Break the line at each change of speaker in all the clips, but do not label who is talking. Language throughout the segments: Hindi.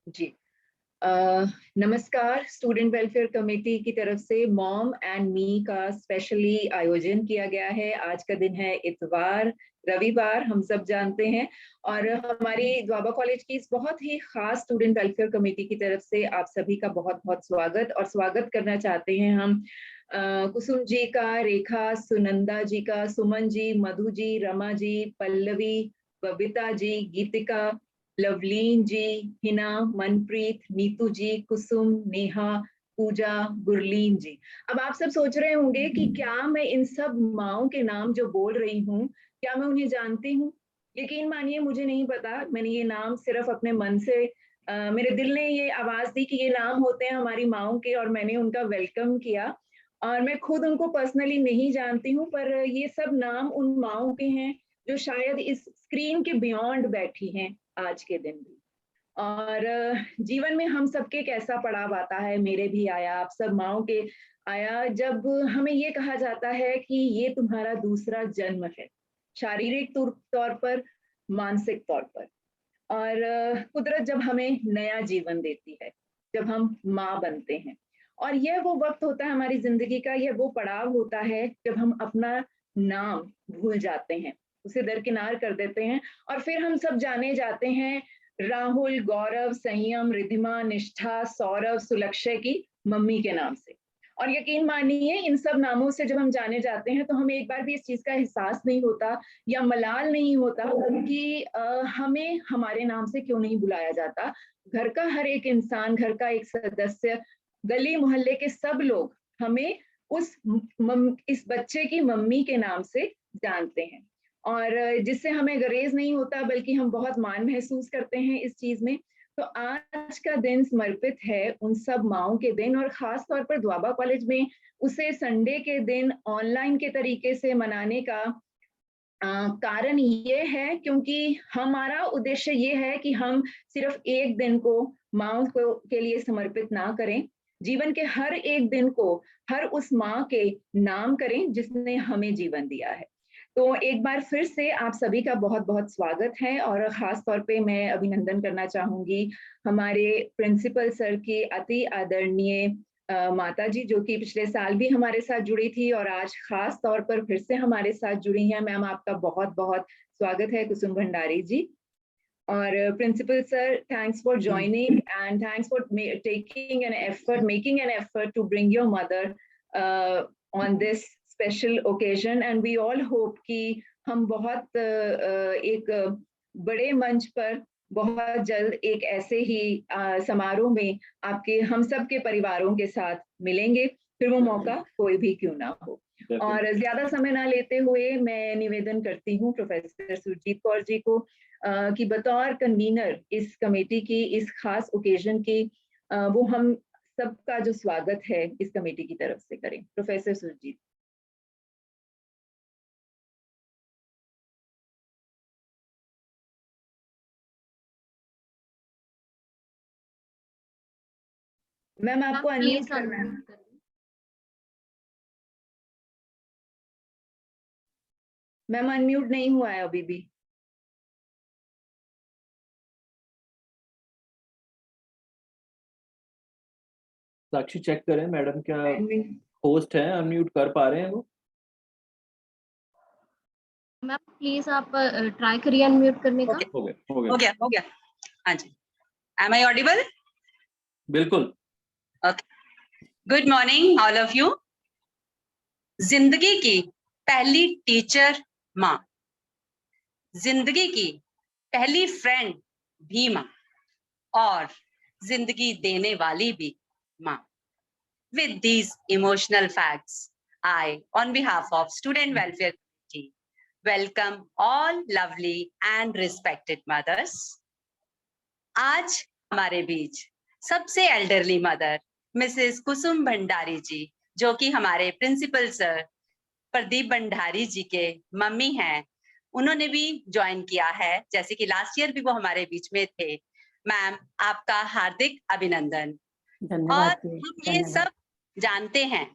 जी। अ, नमस्कार। स्टूडेंट वेलफेयर कमेटी की तरफ से मॉम एंड मी का स्पेशली आयोजन किया गया है। आज का दिन है इतवार, रविवार हम सब जानते हैं और हमारी द्वाबा कॉलेज की इस बहुत ही खास स्टूडेंट वेलफेयर कमेटी की तरफ से आप सभी का बहुत-बहुत स्वागत और स्वागत करना चाहते हैं हम कुसुम जी का, रेखा, सुनंदा जी का, सुमन जी, मधु जी, रमा जी, पल्लवी, बबीता जी, गीतिका, लवलीन जी, हिना, मनप्रीत, नीतू जी, कुसुम, नेहा, पूजा, गुरलीन जी। अब आप सब सोच रहे होंगे कि क्या मैं इन सब माँओं के नाम जो बोल रही हूँ, क्या मैं उन्हें जानती हूँ? यकीन मानिए मुझे नहीं पता। मैंने ये नाम सिर्फ़ अपने मन से मेरे दिल ने ये आवाज़ दी कि ये नाम होते हैं हमारी माँओं के और मैंने उनका वेलकम किया। और मैं खुद उनको पर्सनली नहीं जानती हूँ, पर ये सब नाम उन माँओं के हैं, जो शायद इस स्क्रीन के बियॉन्ड बैठी हैं आज के दिन भी। और जीवन में हम सबके एक ऐसा पड़ाव आता है, मेरे भी आया, आप सब माँओं के आया, जब हमें ये कहा जाता है कि ये तुम्हारा दूसरा जन्म है, शारीरिक तौर पर, मानसिक तौर पर। और कुदरत जब हमें नया जीवन देती है, जब हम माँ बनते हैं और यह वो वक़्त होता है हमारी ज़िंदगी का, यह वो पड़ाव होता है जब हम अपना नाम भूल जाते हैं, उसे दरकिनार कर देते हैं और फिर हम सब जाने जाते हैं राहुल, गौरव, संयम, रिद्धिमा, निष्ठा, सौरभ, सुलक्षय की मम्मी के नाम से। और यकीन मानिए इन सब नामों से जब हम जाने जाते हैं तो हमें एक बार भी इस चीज़ का एहसास नहीं होता या मलाल नहीं होता कि हमें हमारे नाम से क्यों नहीं बुलाया जाता। घर का हर एक इंसान, घर का एक सदस्य, गली मोहल्ले के सब लोग हमें इस बच्चे की मम्मी के नाम से जानते हैं और जिससे हमें गरेज़ नहीं होता बल्कि हम बहुत मान महसूस करते हैं इस चीज़ में। तो आज का दिन समर्पित है उन सब माँओं के दिन और ख़ास तौर पर द्वाबा कॉलेज में उसे संडे के दिन ऑनलाइन के तरीके से मनाने का कारण ये है क्योंकि हमारा उद्देश्य ये है कि हम सिर्फ एक दिन को माँ को के लिए समर्पित ना करें, जीवन के हर एक दिन को हर उस माँ के नाम करें जिसने हमें जीवन दिया है। तो एक बार फिर से आप सभी का बहुत-बहुत स्वागत है और ख़ास तौर पे मैं अभिनंदन करना चाहूँगी हमारे प्रिंसिपल सर के अति आदरणीय माता जी जो कि पिछले साल भी हमारे साथ जुड़ी थी और आज खास तौर पर फिर से हमारे साथ जुड़ी हैं। मैम आपका बहुत-बहुत स्वागत है कुसुम भंडारी जी। और principal sir thanks for joining and thanks for making an effort to bring your mother on this special occasion and we all hope कि हम बहुत एक बड़े मंच पर बहुत जल्द एक ऐसे ही समारोह में आपके हम सब के परिवारों के साथ मिलेंगे, फिर वो मौका कोई भी क्यों ना हो। और ज्यादा समय ना लेते हुए मैं निवेदन करती हूँ प्रोफेसर सुरजीत कौर जी को कि बतौर कन्वीनर इस कमेटी की इस खास ओकेजन की वो हम सबका जो स्वागत है इस कमेटी की तरफ से करें। प्रोफेसर सुरजीत। मैम आपको अनम्यूट करना है। मैम अनम्यूट नहीं हुआ है अभी भी।
साक्षी चेक करें मैडम क्या होस्ट है, अनम्यूट कर पा रहे हैं वो?
मैम प्लीज आप ट्राई करिए अनम्यूट करने का।
हो गया।
हाँ जी। Am I audible?
बिल्कुल।
Okay. Good morning all of you. जिंदगी की पहली टीचर माँ, जिंदगी की पहली फ्रेंड भी माँ और जिंदगी देने वाली भी माँ। With these emotional facts, I, on behalf of Student Welfare Committee, welcome all lovely and respected mothers. आज हमारे बीच सबसे एल्डरली मदर मिसेस कुसुम भंडारी जी, जो कि हमारे प्रिंसिपल सर प्रदीप भंडारी जी के मम्मी हैं, उन्होंने भी ज्वाइन किया है, जैसे कि लास्ट ईयर भी वो हमारे बीच में थे। मैम आपका हार्दिक अभिनंदन। और हम ये सब जानते हैं,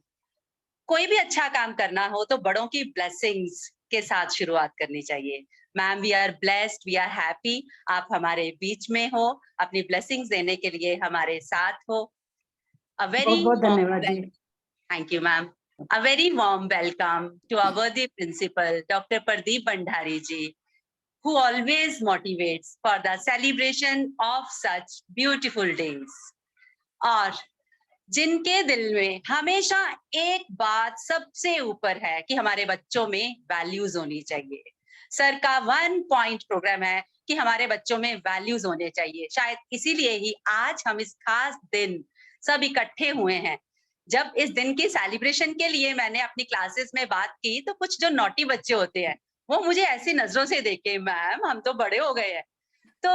कोई भी अच्छा काम करना हो तो बड़ों की ब्लेसिंग्स के साथ शुरुआत करनी चाहिए। Ma'am, we are blessed, we are happy, आप हमारे बीच में हो, अपनी ब्लेसिंग्स देने के लिए हमारे साथ हो। अ वेरी
बहुत धन्यवाद जी।
Thank you ma'am. A very warm welcome to our worthy principal, Dr. Pardeep Bhandari ji, who always motivates for the celebration of such beautiful days. और जिनके दिल में हमेशा एक बात सबसे ऊपर है कि हमारे बच्चों में वैल्यूज होनी चाहिए। सर का 1 पॉइंट प्रोग्राम है कि हमारे बच्चों में वैल्यूज होने चाहिए। शायद इसीलिए ही आज हम इस खास दिन सब इकट्ठे हुए हैं। जब इस दिन की सेलिब्रेशन के लिए मैंने अपनी क्लासेस में बात की तो कुछ जो नॉटी बच्चे होते हैं वो मुझे ऐसी नजरों से देखे, मैम हम तो बड़े हो गए हैं। तो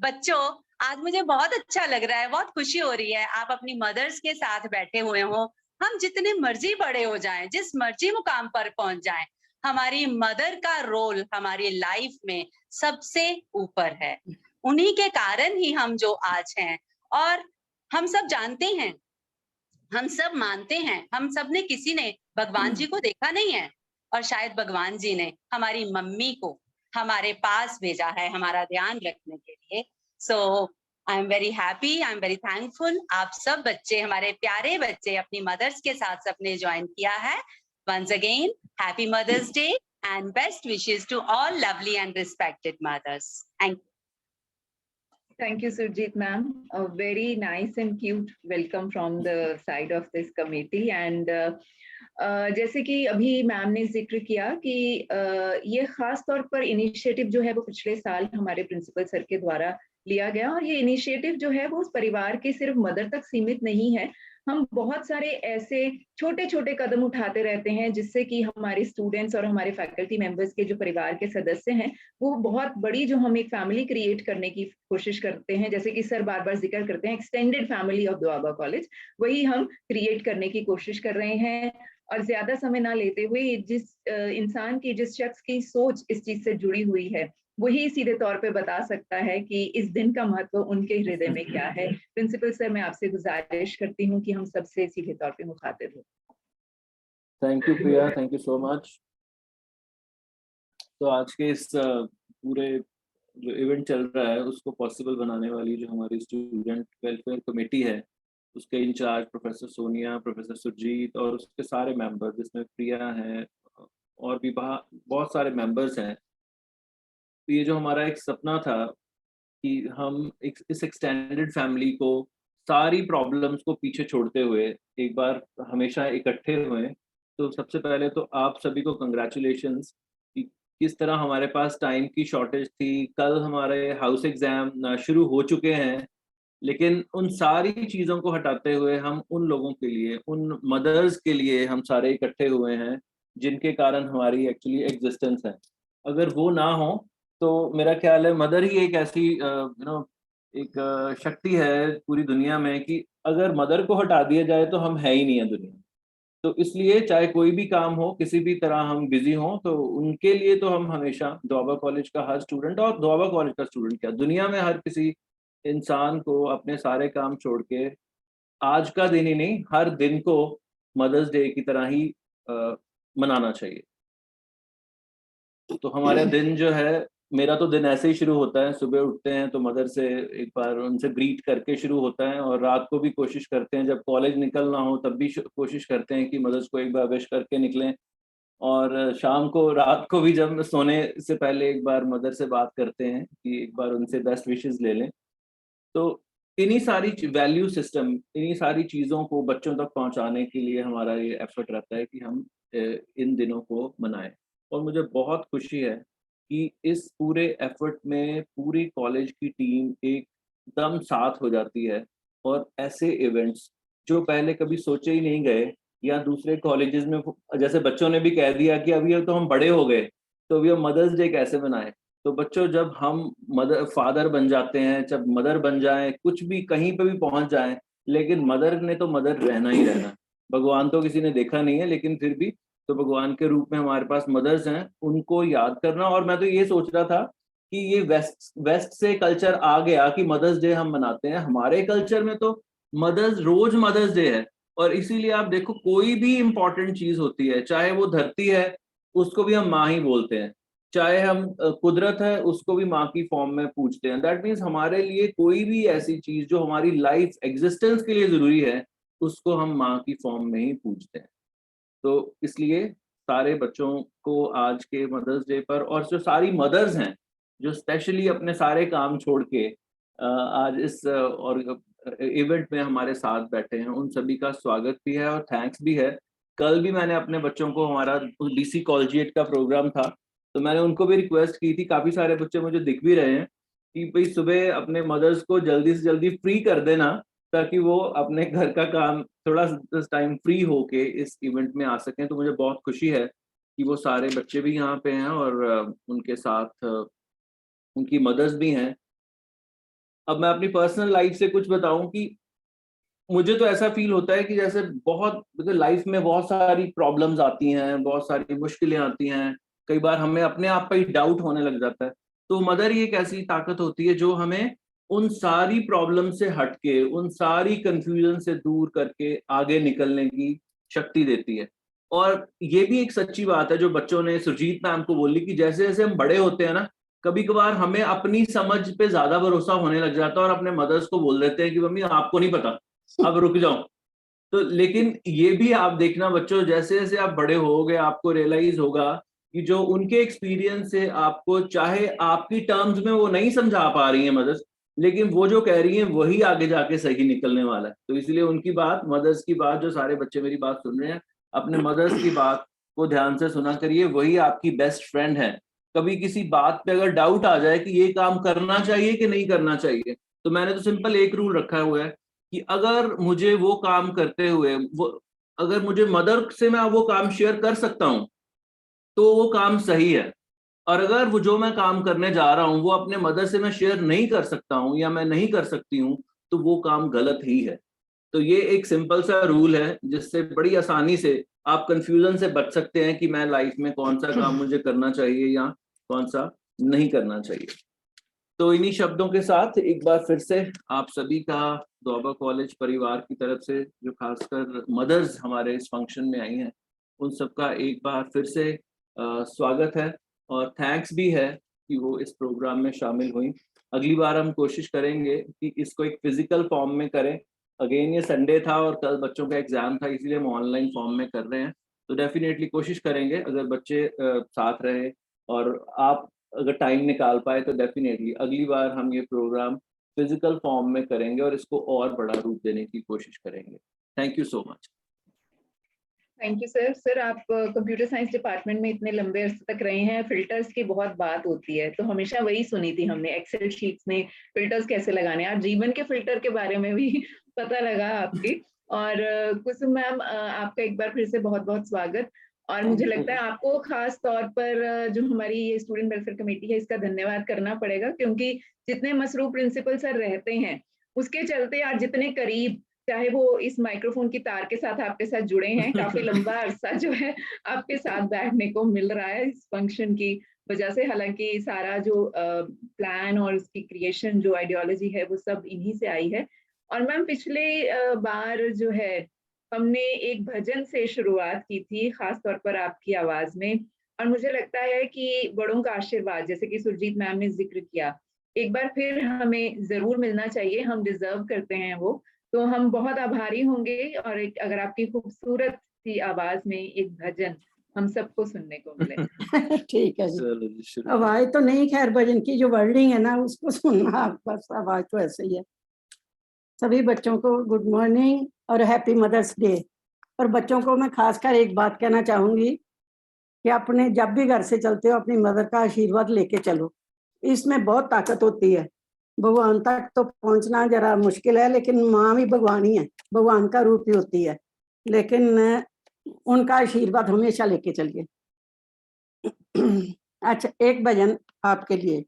बच्चों, आज मुझे बहुत अच्छा लग रहा है, बहुत खुशी हो रही है। आप अपनी मदर्स के साथ बैठे हुए हो। हम जितने मर्जी बड़े हो जाएं, जिस मर्जी मुकाम पर पहुंच जाएं, हमारी मदर का रोल हमारी लाइफ में सबसे ऊपर है। उन्हीं के कारण ही हम जो आज हैं। और हम सब जानते हैं, हम सब मानते हैं, हम सब ने किसी ने भगवान जी को देखा नहीं है और शायद भगवान जी ने हमारी मम्मी को हमारे पास भेजा है हमारा ध्यान रखने के लिए। So I am very happy, I am very thankful. आप सब बच्चे, हमारे प्यारे बच्चे अपनी मदर्स के साथ सबने ज्वाइन किया है। Once again happy mother's day and best wishes to all lovely and respected mothers. Thank you.
Thank you, Surjit ma'am. A very nice and cute welcome from the side of this committee. And जैसे कि अभी मैम ने जिक्र किया कि ये खास तौर पर इनिशिएटिव जो है वो पिछले साल हमारे प्रिंसिपल सर के द्वारा लिया गया, और ये इनिशिएटिव जो है वो उस परिवार के सिर्फ मदर तक सीमित नहीं है। हम बहुत सारे ऐसे छोटे छोटे कदम उठाते रहते हैं जिससे कि हमारे स्टूडेंट्स और हमारे फैकल्टी मेंबर्स के जो परिवार के सदस्य हैं वो बहुत बड़ी जो हम एक फैमिली क्रिएट करने की कोशिश करते हैं, जैसे कि सर बार बार जिक्र करते हैं extended family of Doaba college, वही हम क्रिएट करने की कोशिश कर रहे हैं। और ज्यादा समय ना लेते हुए जिस इंसान की, जिस शख्स की सोच इस चीज से जुड़ी हुई है वही सीधे तौर पे बता सकता है कि इस दिन का महत्व उनके हृदय में क्या है। प्रिंसिपल सर, मैं आपसे गुजारिश करती हूँ कि हम सबसे सीधे तौर पे मुखातिब हो।
Thank you Priya, thank you so much. तो आज के इस पूरे जो इवेंट चल रहा है उसको पॉसिबल बनाने वाली जो हमारी स्टूडेंट वेलफेयर कमेटी है, उसके incharge professor Sonia, professor Surjit और उसके सारे मेंबर, जिसमें प्रिया हैं और भी बहुत सारे मेंबर्स हैं। तो ये जो हमारा एक सपना था कि हम इस एक्सटेंडेड फैमिली को सारी प्रॉब्लम्स को पीछे छोड़ते हुए एक बार हमेशा इकट्ठे हुए। तो सबसे पहले तो आप सभी को कंग्रेचुलेशंस कि किस तरह हमारे पास टाइम की शॉर्टेज थी। कल हमारे हाउस एग्जाम शुरू हो चुके हैं, लेकिन उन सारी चीज़ों को हटाते हुए हम उन लोगों के लिए, उन मदर्स के लिए हम सारे इकट्ठे हुए हैं जिनके कारण हमारी एक्चुअली एग्जिस्टेंस है। अगर वो ना हो तो मेरा ख्याल है मदर ही एक ऐसी एक शक्ति है पूरी दुनिया में कि अगर मदर को हटा दिया जाए तो हम है ही नहीं है दुनिया। तो इसलिए चाहे कोई भी काम हो, किसी भी तरह हम बिजी हों, तो उनके लिए तो हम हमेशा दोआबा कॉलेज का हर स्टूडेंट, और दोआबा कॉलेज का स्टूडेंट क्या दुनिया में हर किसी इंसान को अपने सारे काम छोड़ के आज का दिन ही नहीं हर दिन को मदर्स डे की तरह ही मनाना चाहिए। तो हमारा दिन जो है, मेरा तो दिन ऐसे ही शुरू होता है, सुबह उठते हैं तो मदर से एक बार उनसे ग्रीट करके शुरू होता है, और रात को भी कोशिश करते हैं जब कॉलेज निकलना हो तब भी कोशिश करते हैं कि मदर्स को एक बार विश करके निकलें, और शाम को, रात को भी जब सोने से पहले एक बार मदर से बात करते हैं कि एक बार उनसे बेस्ट विशेस ले लें। तो इन्हीं सारी वैल्यू सिस्टम, इन्हीं सारी चीज़ों को बच्चों तक पहुंचाने के लिए हमारा ये एफर्ट रहता है कि हम इन दिनों को मनाएं। और मुझे बहुत खुशी है कि इस पूरे एफर्ट में पूरी कॉलेज की टीम एकदम साथ हो जाती है, और ऐसे इवेंट्स जो पहले कभी सोचे ही नहीं गए, या दूसरे कॉलेजेस में जैसे बच्चों ने भी कह दिया कि अभी तो हम बड़े हो गए तो अभी हम मदर्स डे कैसे मनाएं। तो बच्चों, जब हम मदर फादर बन जाते हैं, जब मदर बन जाएं, कुछ भी कहीं पे भी पहुंच जाएं, लेकिन मदर ने तो मदर रहना ही रहना। भगवान तो किसी ने देखा नहीं है, लेकिन फिर भी तो भगवान के रूप में हमारे पास मदर्स हैं, उनको याद करना। और मैं तो ये सोच रहा था कि ये वेस्ट से कल्चर आ गया कि मदर्स डे हम मनाते हैं। हमारे कल्चर में तो रोज मदर्स डे है, और इसीलिए आप देखो कोई भी इंपॉर्टेंट चीज होती है, चाहे वो धरती है उसको भी हम माँ ही बोलते हैं। चाहे हम कुदरत है, उसको भी माँ की फॉर्म में पूछते हैं। दैट मीन्स हमारे लिए कोई भी ऐसी चीज जो हमारी लाइफ एग्जिस्टेंस के लिए जरूरी है, उसको हम माँ की फॉर्म में ही पूछते हैं। तो इसलिए सारे बच्चों को आज के मदर्स डे पर, और जो सारी मदर्स हैं जो स्पेशली अपने सारे काम छोड़ के आज इस और इवेंट में हमारे साथ बैठे हैं, उन सभी का स्वागत भी है और थैंक्स भी है। कल भी मैंने अपने बच्चों को, हमारा डीसी कॉलेजिएट का प्रोग्राम था, तो मैंने उनको भी रिक्वेस्ट की थी, काफी सारे बच्चे मुझे दिख भी रहे हैं, कि भाई सुबह अपने मदर्स को जल्दी से जल्दी फ्री कर देना, ताकि वो अपने घर का काम थोड़ा टाइम फ्री होके इस इवेंट में आ सकें। तो मुझे बहुत खुशी है कि वो सारे बच्चे भी यहाँ पे हैं और उनके साथ उनकी मदर्स भी हैं। अब मैं अपनी पर्सनल लाइफ से कुछ बताऊं कि मुझे तो ऐसा फील होता है कि जैसे बहुत लाइफ में बहुत सारी प्रॉब्लम्स आती हैं, बहुत सारी मुश्किलें आती हैं, कई बार हमें अपने आप पर ही डाउट होने लग जाता है। तो मदर ही एक ऐसी ताकत होती है जो हमें उन सारी प्रॉब्लम से हटके, उन सारी कंफ्यूजन से दूर करके आगे निकलने की शक्ति देती है। और ये भी एक सच्ची बात है जो बच्चों ने, सुरजीत मैम को बोली, कि जैसे जैसे हम बड़े होते हैं ना, कभी कभार हमें अपनी समझ पे ज्यादा भरोसा होने लग जाता है और अपने मदर्स को बोल देते हैं कि मम्मी आपको नहीं पता, अब रुक जाओ। तो लेकिन ये भी आप देखना बच्चों, जैसे जैसे आप बड़े होगे आपको रियलाइज होगा कि जो उनके एक्सपीरियंस से आपको, चाहे आपकी टर्म्स में वो नहीं समझा पा रही है मदर्स, लेकिन वो जो कह रही है वही आगे जाके सही निकलने वाला है। तो इसलिए उनकी बात, मदर्स की बात, जो सारे बच्चे मेरी बात सुन रहे हैं, अपने मदर्स की बात को ध्यान से सुना करिए, वही आपकी बेस्ट फ्रेंड है। कभी किसी बात पे अगर डाउट आ जाए कि ये काम करना चाहिए कि नहीं करना चाहिए, तो मैंने तो सिंपल एक रूल रखा हुआ है कि अगर मुझे वो काम करते हुए, वो अगर मुझे मदर से मैं वो काम शेयर कर सकता हूँ तो वो काम सही है, और अगर वो जो मैं काम करने जा रहा हूँ वो अपने मदर से मैं शेयर नहीं कर सकता हूँ या मैं नहीं कर सकती हूँ, तो वो काम गलत ही है। तो ये एक सिंपल सा रूल है जिससे बड़ी आसानी से आप कंफ्यूजन से बच सकते हैं कि मैं लाइफ में कौन सा काम मुझे करना चाहिए या कौन सा नहीं करना चाहिए। तो इन्हीं शब्दों के साथ एक बार फिर से आप सभी का दोआबा कॉलेज परिवार की तरफ से, जो खासकर मदर्स हमारे इस फंक्शन में आई हैं, उन सबका एक बार फिर से स्वागत है और थैंक्स भी है कि वो इस प्रोग्राम में शामिल हुई। अगली बार हम कोशिश करेंगे कि इसको एक फिजिकल फॉर्म में करें। अगेन ये संडे था और कल बच्चों का एग्जाम था, इसलिए हम ऑनलाइन फॉर्म में कर रहे हैं। तो डेफिनेटली कोशिश करेंगे, अगर बच्चे साथ रहे और आप अगर टाइम निकाल पाए, तो डेफिनेटली अगली बार हम ये प्रोग्राम फिजिकल फॉर्म में करेंगे और इसको और बड़ा रूप देने की कोशिश करेंगे। Thank you so much.
Thank you sir. Sir, आप कंप्यूटर साइंस डिपार्टमेंट में इतने लंबे अरसे तक रहे हैं, फिल्टर्स की बहुत बात होती है, तो हमेशा वही सुनी थी हमने, एक्सेल शीट्स में फिल्टर्स कैसे लगाने। आज जीवन के फिल्टर के बारे में भी पता लगा आपकी। और कुसुम मैम, आपका एक बार फिर से बहुत बहुत स्वागत। और मुझे लगता है आपको खास तौर पर जो हमारी ये स्टूडेंट वेलफेयर कमेटी है, इसका धन्यवाद करना पड़ेगा, क्योंकि जितने मसरूफ प्रिंसिपल सर रहते हैं, उसके चलते आज जितने करीब, चाहे वो इस माइक्रोफोन की तार के साथ आपके साथ जुड़े हैं, काफी लंबा अरसा जो है आपके साथ बैठने को मिल रहा है इस फंक्शन की वजह से। हालांकि सारा जो प्लान और उसकी क्रिएशन, जो आइडियोलॉजी है, वो सब इन्हीं से आई है। और मैम, पिछले बार जो है हमने एक भजन से शुरुआत की थी, खास तौर पर आपकी आवाज में। और मुझे लगता है कि बड़ों का आशीर्वाद, जैसे कि सुरजीत मैम ने जिक्र किया, एक बार फिर हमें जरूर मिलना चाहिए, हम डिजर्व करते हैं वो। तो हम बहुत आभारी होंगे, और एक अगर आपकी खूबसूरत सी आवाज में एक भजन हम सबको सुनने को मिले।
ठीक है जी। आवाज तो नहीं, खैर भजन की जो वर्डिंग है ना उसको सुनना आप, बस आवाज तो ऐसे ही है। सभी बच्चों को गुड मॉर्निंग और हैप्पी मदर्स डे। और बच्चों को मैं खासकर एक बात कहना चाहूंगी कि अपने जब भी घर से चलते हो अपनी मदर का आशीर्वाद लेके चलो, इसमें बहुत ताकत होती है। भगवान तक तो पहुंचना जरा मुश्किल है, लेकिन माँ भी भगवान ही है, भगवान का रूप ही होती है, लेकिन उनका आशीर्वाद हमेशा लेके चलिए। अच्छा, एक भजन आपके लिए।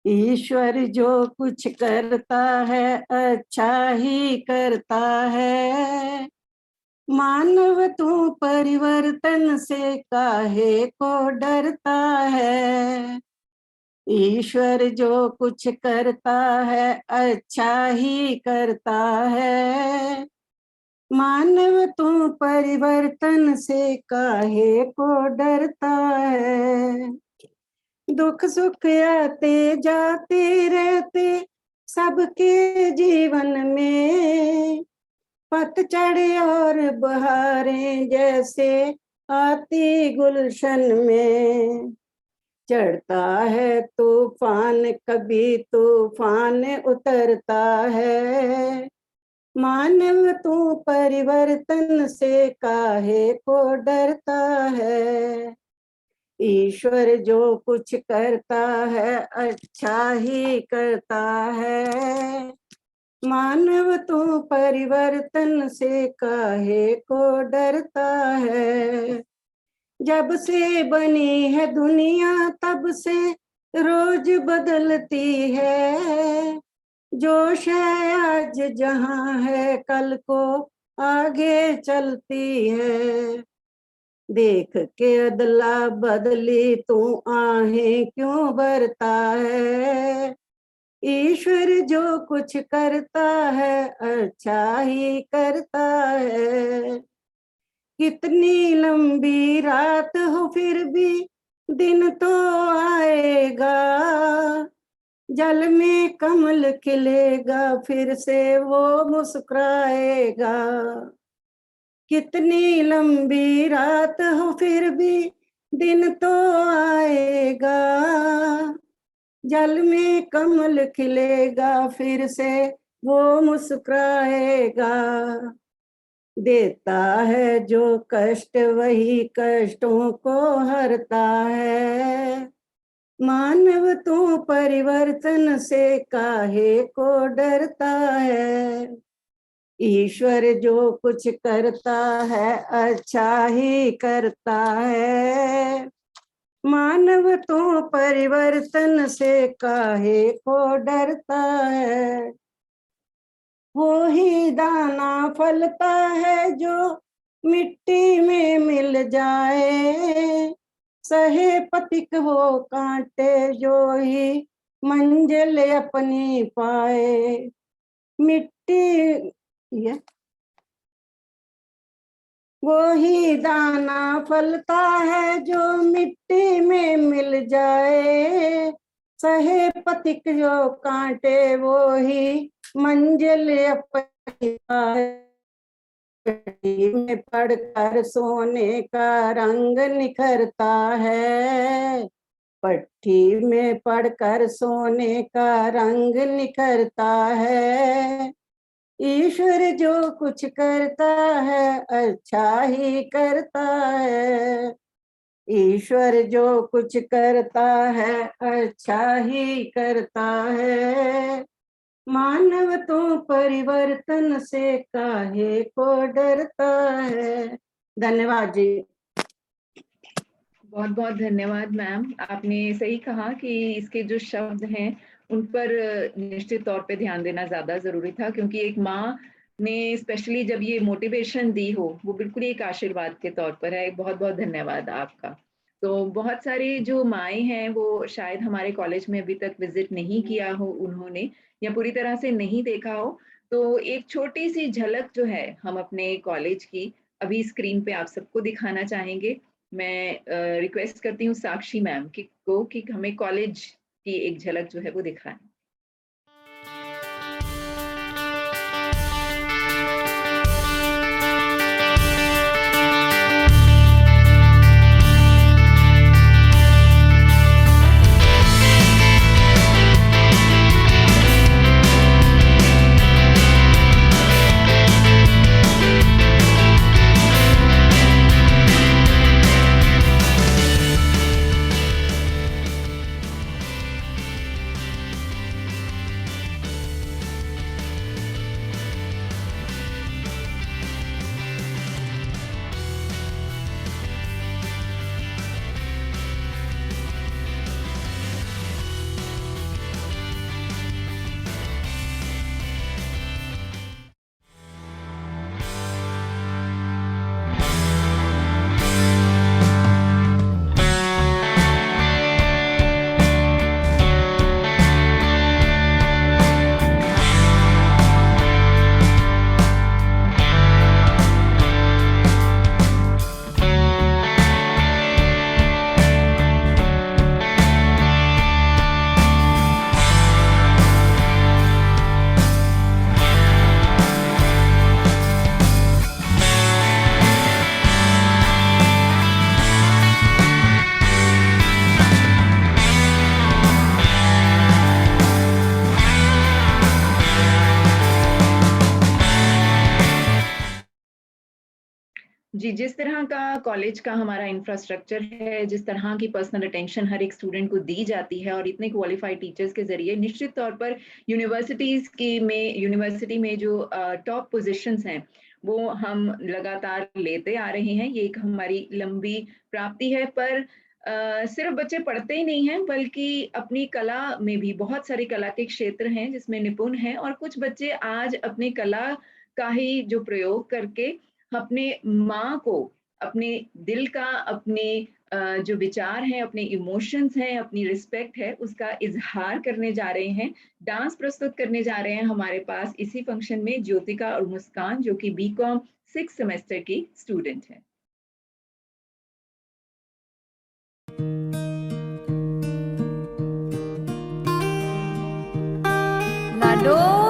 ईश्वर जो कुछ करता है अच्छा ही करता है, मानव तू परिवर्तन से काहे को डरता है। ईश्वर जो कुछ करता है अच्छा ही करता है, मानव तू परिवर्तन से काहे को डरता है। दुख सुख आते जाते रहते सबके जीवन में, पतझड़ और बहारें जैसे आती गुलशन में। चढ़ता है तूफान कभी तूफान उतरता है। मानव तू परिवर्तन से काहे को डरता है। ईश्वर जो कुछ करता है अच्छा ही करता है। मानव तू परिवर्तन से काहे को डरता है। जब से बनी है दुनिया तब से रोज बदलती है। जोश है आज जहां है कल को आगे चलती है। देख के अदला बदली तू आहें क्यों भरता है। ईश्वर जो कुछ करता है अच्छा ही करता है। कितनी लंबी रात हो फिर भी दिन तो आएगा। जल में कमल खिलेगा फिर से वो मुस्कुराएगा। कितनी लंबी रात हो फिर भी दिन तो आएगा। जल में कमल खिलेगा फिर से वो मुस्कुराएगा। देता है जो कष्ट वही कष्टों को हरता है। मानव तू परिवर्तन से काहे को डरता है। ईश्वर जो कुछ करता है अच्छा ही करता है। मानव तू परिवर्तन से काहे को डरता है। वो ही दाना फलता है जो मिट्टी में मिल जाए। सहे पथिक वो कांटे जो ही मंजिल अपनी पाए। मिट्टी वो ही दाना फलता है जो मिट्टी में मिल जाए। सहे पथिक जो कांटे वो ही मंजिल अपनी पाए। में पढ़कर सोने का रंग निखरता है। पट्टी में पढ़कर सोने का रंग निखरता है। ईश्वर जो कुछ करता है अच्छा ही करता है। ईश्वर जो कुछ करता है अच्छा ही करता है। मानव तो परिवर्तन से काहे को डरता है। धन्यवाद जी।
बहुत बहुत धन्यवाद मैम। आपने सही कहा कि इसके जो शब्द हैं उन पर निश्चित तौर पे ध्यान देना ज्यादा जरूरी था, क्योंकि एक माँ ने स्पेशली जब ये मोटिवेशन दी हो वो बिल्कुल एक आशीर्वाद के तौर पर है। बहुत बहुत धन्यवाद आपका। तो बहुत सारी जो माएँ हैं वो शायद हमारे कॉलेज में अभी तक विजिट नहीं किया हो उन्होंने, या पूरी तरह से नहीं देखा हो। तो एक छोटी सी झलक जो है हम अपने कॉलेज की अभी स्क्रीन पे आप सबको दिखाना चाहेंगे। मैं रिक्वेस्ट करती हूँ साक्षी मैम कि हमें कॉलेज की एक झलक जो है वो दिखाएं। जी, जिस तरह का कॉलेज का हमारा इंफ्रास्ट्रक्चर है, जिस तरह की पर्सनल अटेंशन हर एक स्टूडेंट को दी जाती है और इतने क्वालिफाइड टीचर्स के जरिए निश्चित तौर पर यूनिवर्सिटी में जो टॉप पोजीशंस हैं वो हम लगातार लेते आ रहे हैं। ये एक हमारी लंबी प्राप्ति है, पर सिर्फ बच्चे पढ़ते ही नहीं हैं बल्कि अपनी कला में भी बहुत सारे कला के क्षेत्र हैं जिसमें निपुण हैं, और कुछ बच्चे आज अपनी कला का ही जो प्रयोग करके अपने माँ को अपने दिल का, अपने जो विचार हैं, अपने इमोशंस हैं, अपनी रिस्पेक्ट है, उसका इजहार करने जा रहे हैं। डांस प्रस्तुत करने जा रहे हैं हमारे पास इसी फंक्शन में ज्योतिका और मुस्कान, जो कि बीकॉम 6 सेमेस्टर की स्टूडेंट है।
लाडो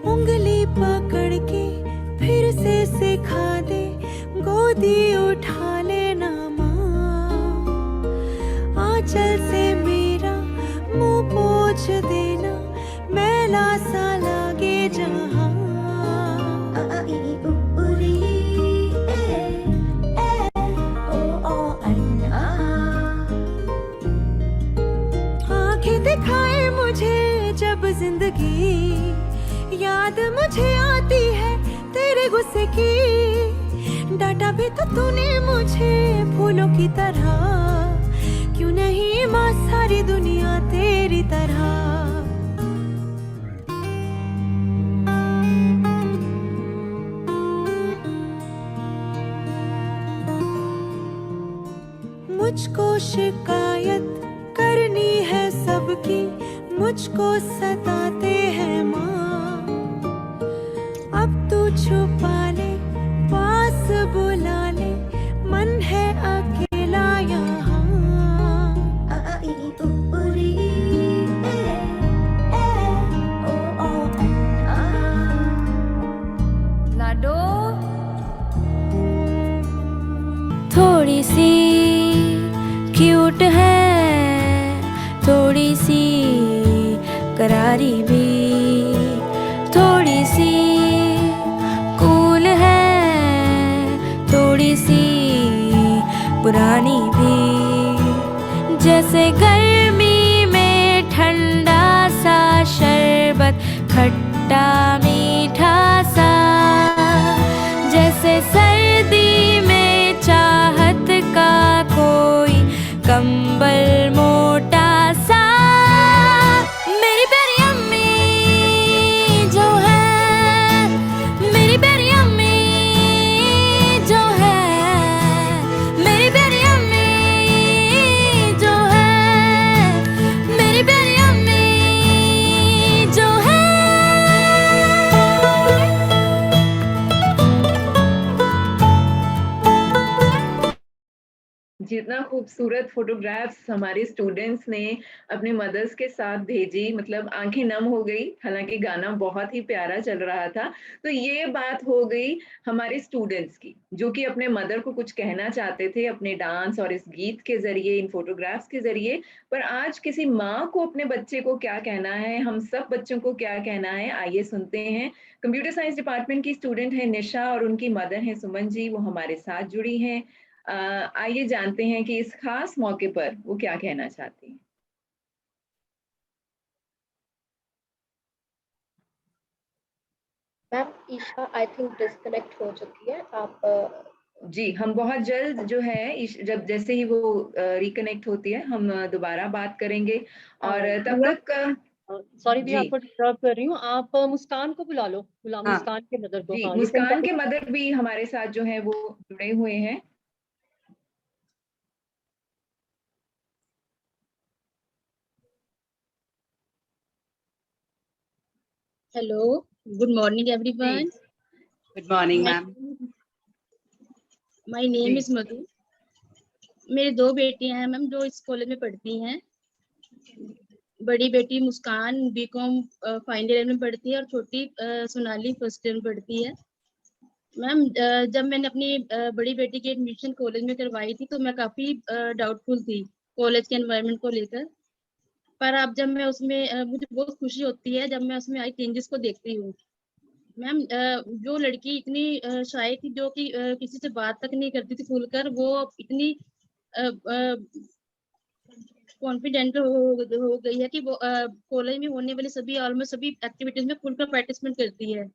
उंगली पकड़ के फिर से सिखा दे, गोदी उठा लेना माँ, आंचल से मेरा मुंह पोंछ देना, मैला सा लागे जहाँ। आंखें दिखाए मुझे जब जिंदगी, याद मुझे आती है तेरे गुस्से की, डांटा भी तो तूने मुझे फूलों की तरह, क्यों नहीं माँ सारी दुनिया तेरी तरह। मुझको शिकायत करनी है सबकी, मुझको सताते हैं माँ, अब तू छुपा ले, पास बुला ले, मन है अकेला यहाँ।
लाडो
थोड़ी सी क्यूट है, थोड़ी सी करारी भी, थोड़ी सी कूल है, थोड़ी सी पुरानी भी, जैसे गर्मी में ठंडा सा शरबत, खट्टा मीठा सा, जैसे सर्दी में चाहत का कोई कंबल मोटा सा। मेरी प्यारी अम्मी जो है, मेरी प्यारी अम्मी जो है, मेरी प्यारी अम्मी जो है, मेरी प्यारी अम्मी जो है।
जितना खूबसूरत फोटोग्राफ्स हमारे स्टूडेंट्स ने अपने मदर्स के साथ भेजी, मतलब आंखें नम हो गई। हालांकि गाना बहुत ही प्यारा चल रहा था। तो ये बात हो गई हमारे स्टूडेंट्स की, जो कि अपने मदर को कुछ कहना चाहते थे अपने डांस और इस गीत के जरिए, इन फोटोग्राफ्स के जरिए। पर आज किसी माँ को अपने बच्चे को क्या कहना है, हम सब बच्चों को क्या कहना है, आइए सुनते हैं। कंप्यूटर साइंस डिपार्टमेंट की स्टूडेंट है निशा और उनकी मदर है सुमन जी, वो हमारे साथ जुड़ी हैं। आइए जानते हैं कि इस खास मौके पर वो क्या कहना चाहती हैं।
Ma'am Esha I think disconnect हो चुकी है, आप
जी, हम बहुत जल्द जो है जब जैसे ही वो रिकनेक्ट होती है हम दोबारा बात करेंगे। और तब तक
सॉरी भी
जी
आपको डिस्टर्ब कर रही हूँ, आप मुस्कान को बुला लो,
हाँ,
मुस्कान के मदर को।
जी
हाँ,
मुस्कान के मदर भी हमारे साथ जो है वो जुड़े हुए हैं।
Hello, good morning everyone.
Good morning ma'am.
My name
जी
इज मधु। मेरी 2 बेटियां हैं मैम जो इस कॉलेज में पढ़ती हैं। बड़ी बेटी मुस्कान बीकॉम फाइनल ईयर में पढ़ती है और छोटी सोनाली फर्स्ट ईयर में पढ़ती है। मैम जब मैंने अपनी बड़ी बेटी की एडमिशन कॉलेज में करवाई थी तो मैं काफ़ी डाउटफुल थी कॉलेज के एनवायरनमेंट को लेकर, पर अब जब मैं उसमें मुझे बहुत खुशी होती है जब मैं उसमें आई चेंजेस को देखती हूँ। मैम जो लड़की इतनी शाय थी, जो कि किसी से बात तक नहीं करती थी खुलकर, वो इतनी कॉन्फिडेंट हो गई है कि वो कॉलेज में होने वाली ऑलमोस्ट सभी एक्टिविटीज में खुलकर पार्टिसिपेट करती है।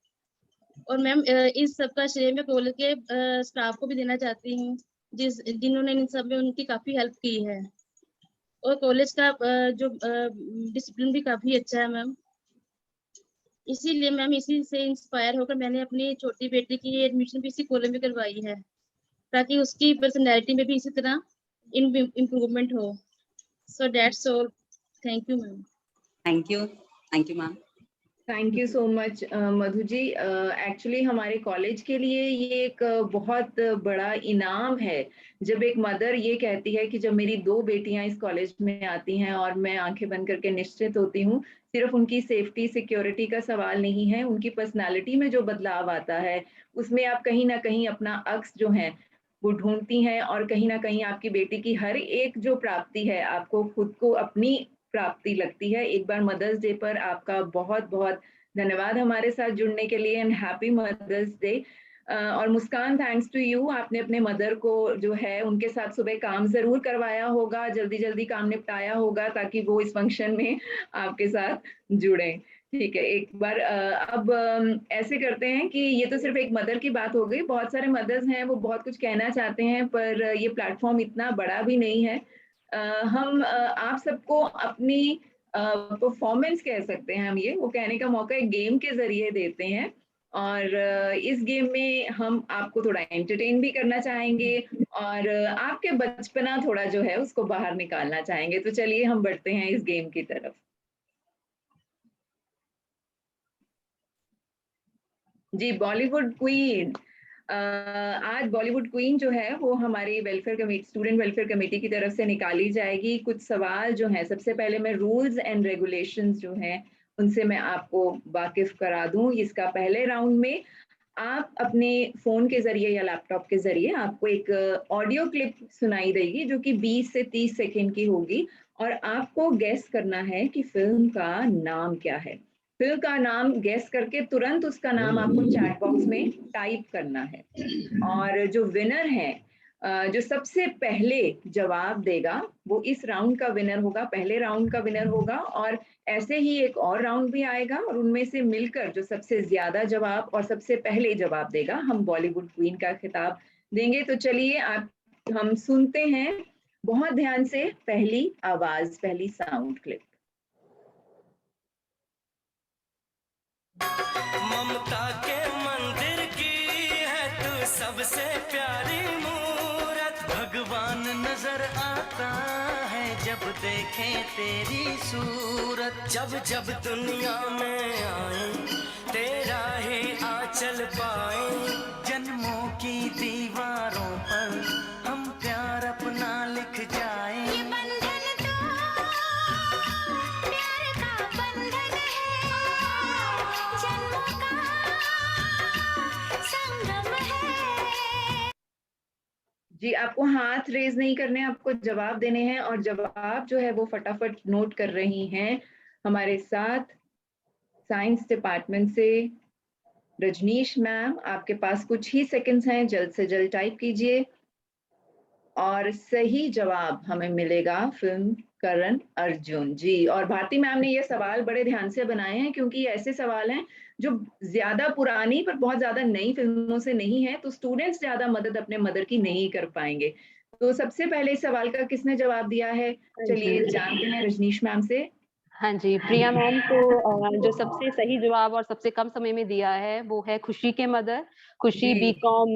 और मैम इस सब का श्रेय मैं कॉलेज के स्टाफ को भी देना चाहती हूँ, जिन्होंने इन सब में उनकी काफी हेल्प की है। और कॉलेज का जो डिसिप्लिन भी काफी अच्छा है मैम। इसीलिए मैम इसी से इंस्पायर होकर मैंने अपनी छोटी बेटी की एडमिशन भी इसी कॉलेज में करवाई है, ताकि उसकी पर्सनैलिटी में भी इसी तरह इम्प्रूवमेंट हो। So that's all. Thank you ma'am.
Thank you ma'am.
Thank you so much Madhu ji. Actually हमारे कॉलेज के लिए ये एक बहुत बड़ा इनाम है जब एक मदर ये कहती है कि जब मेरी 2 बेटियां इस कॉलेज में आती हैं और मैं आंखें बंद करके निश्चित होती हूँ, सिर्फ उनकी सेफ्टी सिक्योरिटी का सवाल नहीं है, उनकी पर्सनालिटी में जो बदलाव आता है उसमें आप कहीं ना कहीं अपना अक्स जो है वो ढूंढती हैं, और कहीं ना कहीं आपकी बेटी की हर एक जो प्राप्ति है आपको खुद को अपनी प्राप्ति लगती है। एक बार मदर्स डे पर आपका बहुत बहुत धन्यवाद हमारे साथ जुड़ने के लिए, एंड हैप्पी मदर्स डे। और मुस्कान, थैंक्स टू यू, आपने अपने मदर को जो है उनके साथ सुबह काम जरूर करवाया होगा, जल्दी जल्दी काम निपटाया होगा ताकि वो इस फंक्शन में आपके साथ जुड़े। ठीक है, एक बार अब ऐसे करते हैं कि ये तो सिर्फ एक मदर की बात हो गई, बहुत सारे मदर्स हैं वो बहुत कुछ कहना चाहते हैं, पर ये प्लेटफॉर्म इतना बड़ा भी नहीं है। हम आप सबको अपनी परफॉर्मेंस कह सकते हैं, हम ये वो कहने का मौका एक गेम के जरिए देते हैं, और इस गेम में हम आपको थोड़ा एंटरटेन भी करना चाहेंगे और आपके बचपना थोड़ा जो है उसको बाहर निकालना चाहेंगे। तो चलिए हम बढ़ते हैं इस गेम की तरफ। जी, बॉलीवुड क्वीन। आज बॉलीवुड क्वीन जो है वो हमारी welfare committee, student welfare committee की तरफ से निकाली जाएगी। कुछ सवाल जो हैं, सबसे पहले मैं रूल्स एंड रेगुलेशंस जो हैं उनसे मैं आपको वाकिफ करा दूं। इसका पहले राउंड में आप अपने फोन के जरिए या लैपटॉप के जरिए आपको एक ऑडियो क्लिप सुनाई देगी जो कि 20 से 30 सेकेंड की होगी, और आपको गेस करना है कि फिल्म का नाम क्या है। फिल्म का नाम गेस करके तुरंत उसका नाम आपको चैट बॉक्स में टाइप करना है, और जो विनर है, जो सबसे पहले जवाब देगा वो इस राउंड का विनर होगा, पहले राउंड का विनर होगा। और ऐसे ही एक और राउंड भी आएगा और उनमें से मिलकर जो सबसे ज्यादा जवाब और सबसे पहले जवाब देगा, हम बॉलीवुड क्वीन का खिताब देंगे। तो चलिए हम सुनते हैं बहुत ध्यान से पहली आवाज, पहली साउंड क्लिप।
ममता के मंदिर की है तू सबसे प्यारी मूरत, भगवान नजर आता है जब देखे तेरी सूरत। जब जब दुनिया में आए तेरा ही आंचल पाए, जन्मों की दीवारों पर हम प्यार अपना लिख जाए।
ये बंधन तो प्यार का बंधन है, जन्मों का संगम है।
जी, आपको हाथ रेज नहीं करने, आपको जवाब देने हैं, और जवाब जो है वो फटाफट नोट कर रही हैं हमारे साथ साइंस डिपार्टमेंट से रजनीश मैम। आपके पास कुछ ही सेकंड्स हैं, जल्द से जल्द टाइप कीजिए। और सही जवाब हमें मिलेगा फिल्म करण अर्जुन। जी, और भारती मैम ने ये सवाल बड़े ध्यान से बनाए हैं क्योंकि ऐसे सवाल हैं जो ज्यादा पुरानी पर बहुत ज्यादा नई फिल्मों से नहीं है, तो स्टूडेंट्स ज्यादा मदद अपने मदर की नहीं कर पाएंगे। तो सबसे पहले इस सवाल का किसने जवाब दिया है, चलिए जानते हैं रजनीश मैम से।
हाँ जी, प्रिया मैम। तो जो सबसे सही जवाब और सबसे कम समय में दिया है वो है खुशी के मदर। खुशी
जी।
बीकॉम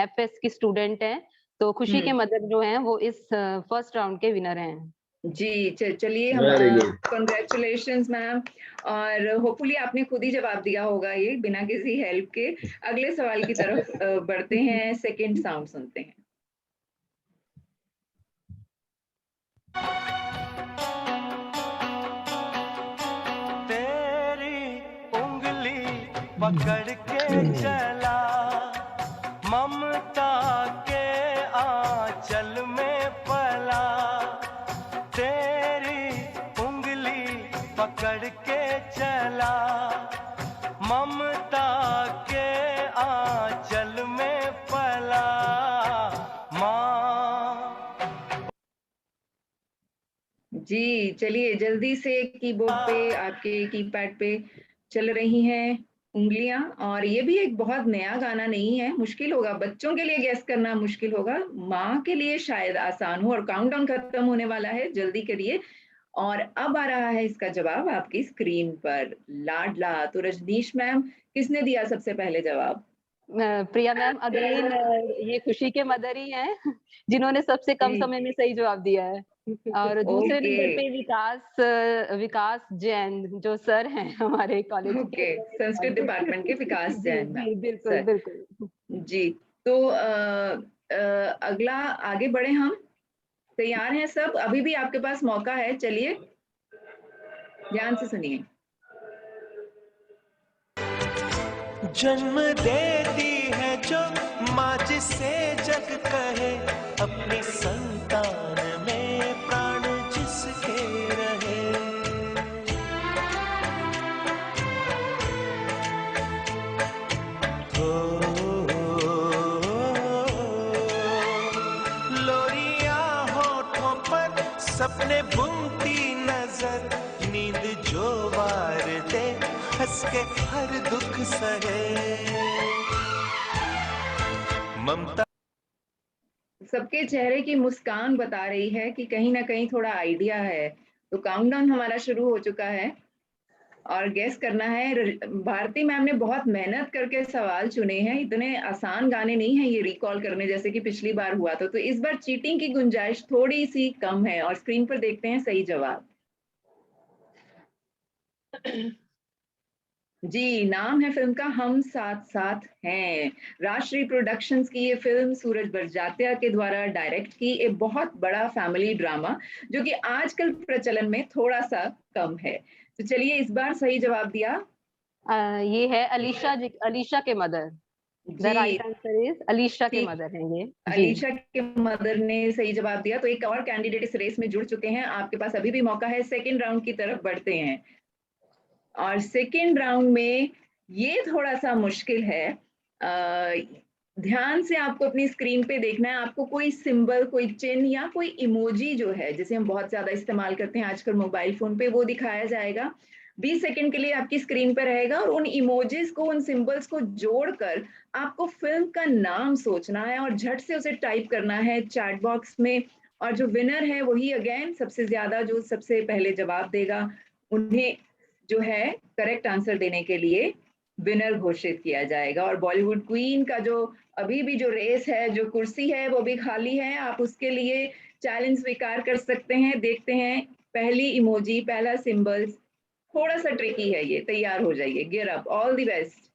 एफएस की स्टूडेंट है, तो खुशी के मदर जो हैं वो इस फर्स्ट राउंड के विनर हैं।
जी, चलिए हम कंग्रेचुलेशंस मैम, और होपफुली आपने खुद ही जवाब दिया होगा ये बिना किसी हेल्प के। अगले सवाल की तरफ बढ़ते हैं, सेकंड साउंड सुनते हैं।
पकड़ के चला, ममता के आंचल में पला, तेरी उंगली पकड़ के चला, ममता के आंचल में पला। माँ
जी चलिए जल्दी से कीबोर्ड पे, आपके कीपैड पे चल रही हैं उंगलियां, और ये भी एक बहुत नया गाना नहीं है, मुश्किल होगा बच्चों के लिए गेस करना, मुश्किल होगा, माँ के लिए शायद आसान हो। और काउंटडाउन खत्म होने वाला है, जल्दी करिए। और अब आ रहा है इसका जवाब आपकी स्क्रीन पर, लाडला। तो रजनीश मैम, किसने दिया सबसे पहले जवाब?
प्रिया मैम अगेन ये खुशी के मदर ही हैं जिन्होंने सबसे कम समय में सही जवाब दिया है। और दूसरे नंबर पे विकास जैन जो सर हैं हमारे कॉलेज के,
संस्कृत डिपार्टमेंट के विकास जैन मैम।
बिल्कुल बिल्कुल
जी तो अगला आगे बढ़े हम, तैयार हैं सब? अभी भी आपके पास मौका है, चलिए ध्यान से सुनिए।
जन्म देती है जो माँ जिसे जग कहे, अपनी संतान में प्राण जिसके रहे। लोरिया होठों पर सपने बुनती नजर, नींद जो वार दे हंस के हर दुख सहे। ममता
सबके चेहरे की मुस्कान बता रही है कि कहीं ना कहीं थोड़ा आइडिया है। तो काउंटडाउन हमारा शुरू हो चुका है और गेस करना है। भारती मैम ने बहुत मेहनत करके सवाल चुने हैं, इतने आसान गाने नहीं हैं ये रिकॉल करने जैसे कि पिछली बार हुआ था। तो इस बार चीटिंग की गुंजाइश थोड़ी सी कम है। और स्क्रीन पर देखते हैं सही जवाब। जी, नाम है फिल्म का हम साथ साथ हैं। राजश्री प्रोडक्शंस की ये फिल्म सूरज बड़जात्या के द्वारा डायरेक्ट की एक बहुत बड़ा फैमिली ड्रामा, जो कि आजकल प्रचलन में थोड़ा सा कम है। तो चलिए इस बार सही जवाब दिया,
ये है अलीशा के mother. The right answer is Alisha के मदर हैं ये।
अलीशा के मदर ने सही जवाब दिया। तो एक और कैंडिडेट इस रेस में जुड़ चुके हैं, आपके पास अभी भी मौका है। सेकेंड राउंड की तरफ बढ़ते हैं और सेकेंड राउंड में ये थोड़ा सा मुश्किल है। ध्यान से आपको अपनी स्क्रीन पे देखना है। आपको कोई सिंबल, कोई चिन्ह या कोई इमोजी जो है जिसे हम बहुत ज्यादा इस्तेमाल करते हैं आजकल मोबाइल फोन पे, वो दिखाया जाएगा। 20 सेकंड के लिए आपकी स्क्रीन पर रहेगा और उन इमोजीज को, उन सिंबल्स को जोड़कर आपको फिल्म का नाम सोचना है और झट से उसे टाइप करना है चैट बॉक्स में। और जो विनर है वही अगेन सबसे ज्यादा जो सबसे पहले जवाब देगा, उन्हें जो है करेक्ट आंसर देने के लिए विनर घोषित किया जाएगा। और बॉलीवुड क्वीन का जो अभी भी जो रेस है, जो कुर्सी है, वो भी खाली है। आप उसके लिए चैलेंज स्वीकार कर सकते हैं। देखते हैं पहली इमोजी, पहला सिंबल, थोड़ा सा ट्रिकी है ये, तैयार हो जाइए। Gear up, all the best.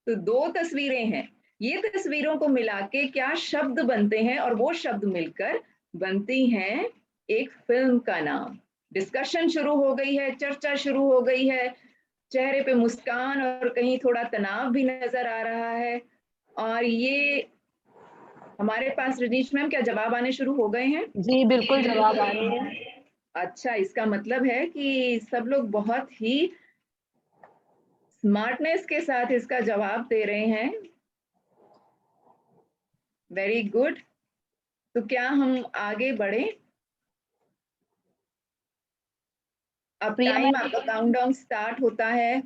तो 2 तस्वीरें हैं, ये तस्वीरों को मिला के क्या शब्द बनते हैं और वो शब्द मिलकर बनती हैं एक फिल्म का नाम। डिस्कशन शुरू हो गई है, चर्चा शुरू हो गई है, चेहरे पे मुस्कान और कहीं थोड़ा तनाव भी नजर आ रहा है। और ये हमारे पास रजनीश मैम क्या जवाब आने शुरू हो गए हैं?
जी बिल्कुल जवाब आ रहे हैं।
अच्छा, इसका मतलब है कि सब लोग बहुत ही स्मार्टनेस के साथ इसका जवाब दे रहे हैं। Very good. तो क्या हम आगे बढ़े? अब टाइम आपका काउंटडाउन स्टार्ट होता है।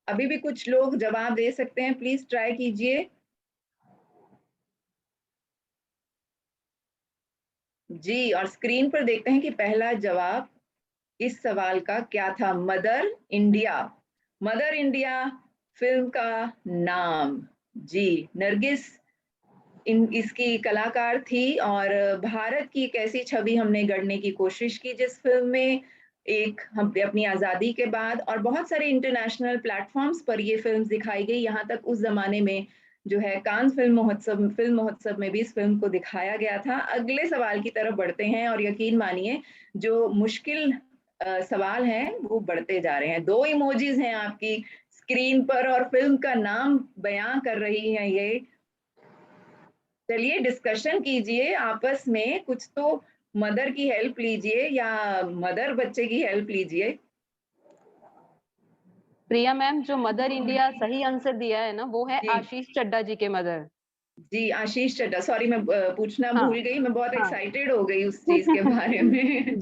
अभी भी कुछ लोग जवाब दे सकते हैं, प्लीज ट्राई कीजिए। जी, और स्क्रीन पर देखते हैं कि पहला जवाब इस सवाल का क्या था। Mother India, mother India film का नाम। जी, नरगिस इसकी कलाकार थी और भारत की एक ऐसी छवि हमने गढ़ने की कोशिश की जिस फिल्म में एक हम अपनी आज़ादी के बाद और बहुत सारे इंटरनेशनल प्लेटफॉर्म्स पर ये फिल्म दिखाई गई। यहाँ तक उस जमाने में जो है कान फिल्म महोत्सव में भी इस फिल्म को दिखाया गया था। अगले सवाल की तरफ बढ़ते हैं और यकीन मानिए जो मुश्किल सवाल हैं वो बढ़ते जा रहे हैं। 2 इमोजीज हैं आपकी स्क्रीन पर और फिल्म का नाम बयां कर रही हैं ये। चलिए डिस्कशन कीजिए आपस में, कुछ तो मदर की हेल्प लीजिए या मदर बच्चे की हेल्प लीजिए।
प्रिया मैम, जो मदर इंडिया सही आंसर दिया है ना, वो है
जी।
आशीष चड्डा जी के मदर।
जी आशीष चड्डा, सॉरी मैं पूछना
हाँ,
भूल गई, मैं बहुत
हाँ।
एक्साइटेड हो गई उस चीज के बारे में।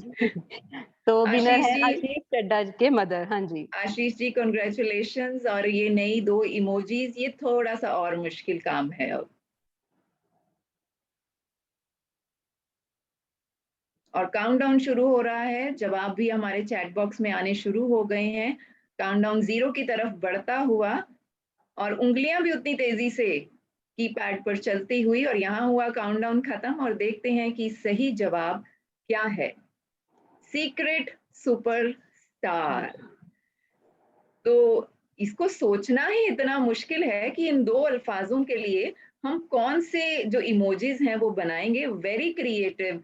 तो विनर
आशीष
है
जी,
आशीष चड्डा जी के मदर। हाँ जी,
आशीष जी कॉन्ग्रेचुलेशंस। और ये नई 2 इमोजीज, ये थोड़ा सा और मुश्किल काम है अब। और काउंटडाउन शुरू हो रहा है, जवाब भी हमारे चैट बॉक्स में आने शुरू हो गए हैं। काउंटडाउन 0 की तरफ बढ़ता हुआ और उंगलियां भी उतनी तेजी से कीपैड पर चलती हुई, और यहाँ हुआ काउंटडाउन खत्म। और देखते हैं कि सही जवाब क्या है। Secret superstar. तो इसको सोचना ही इतना मुश्किल है कि इन 2 अल्फाजों के लिए हम कौन से जो इमोजीज हैं वो बनाएंगे। Very creative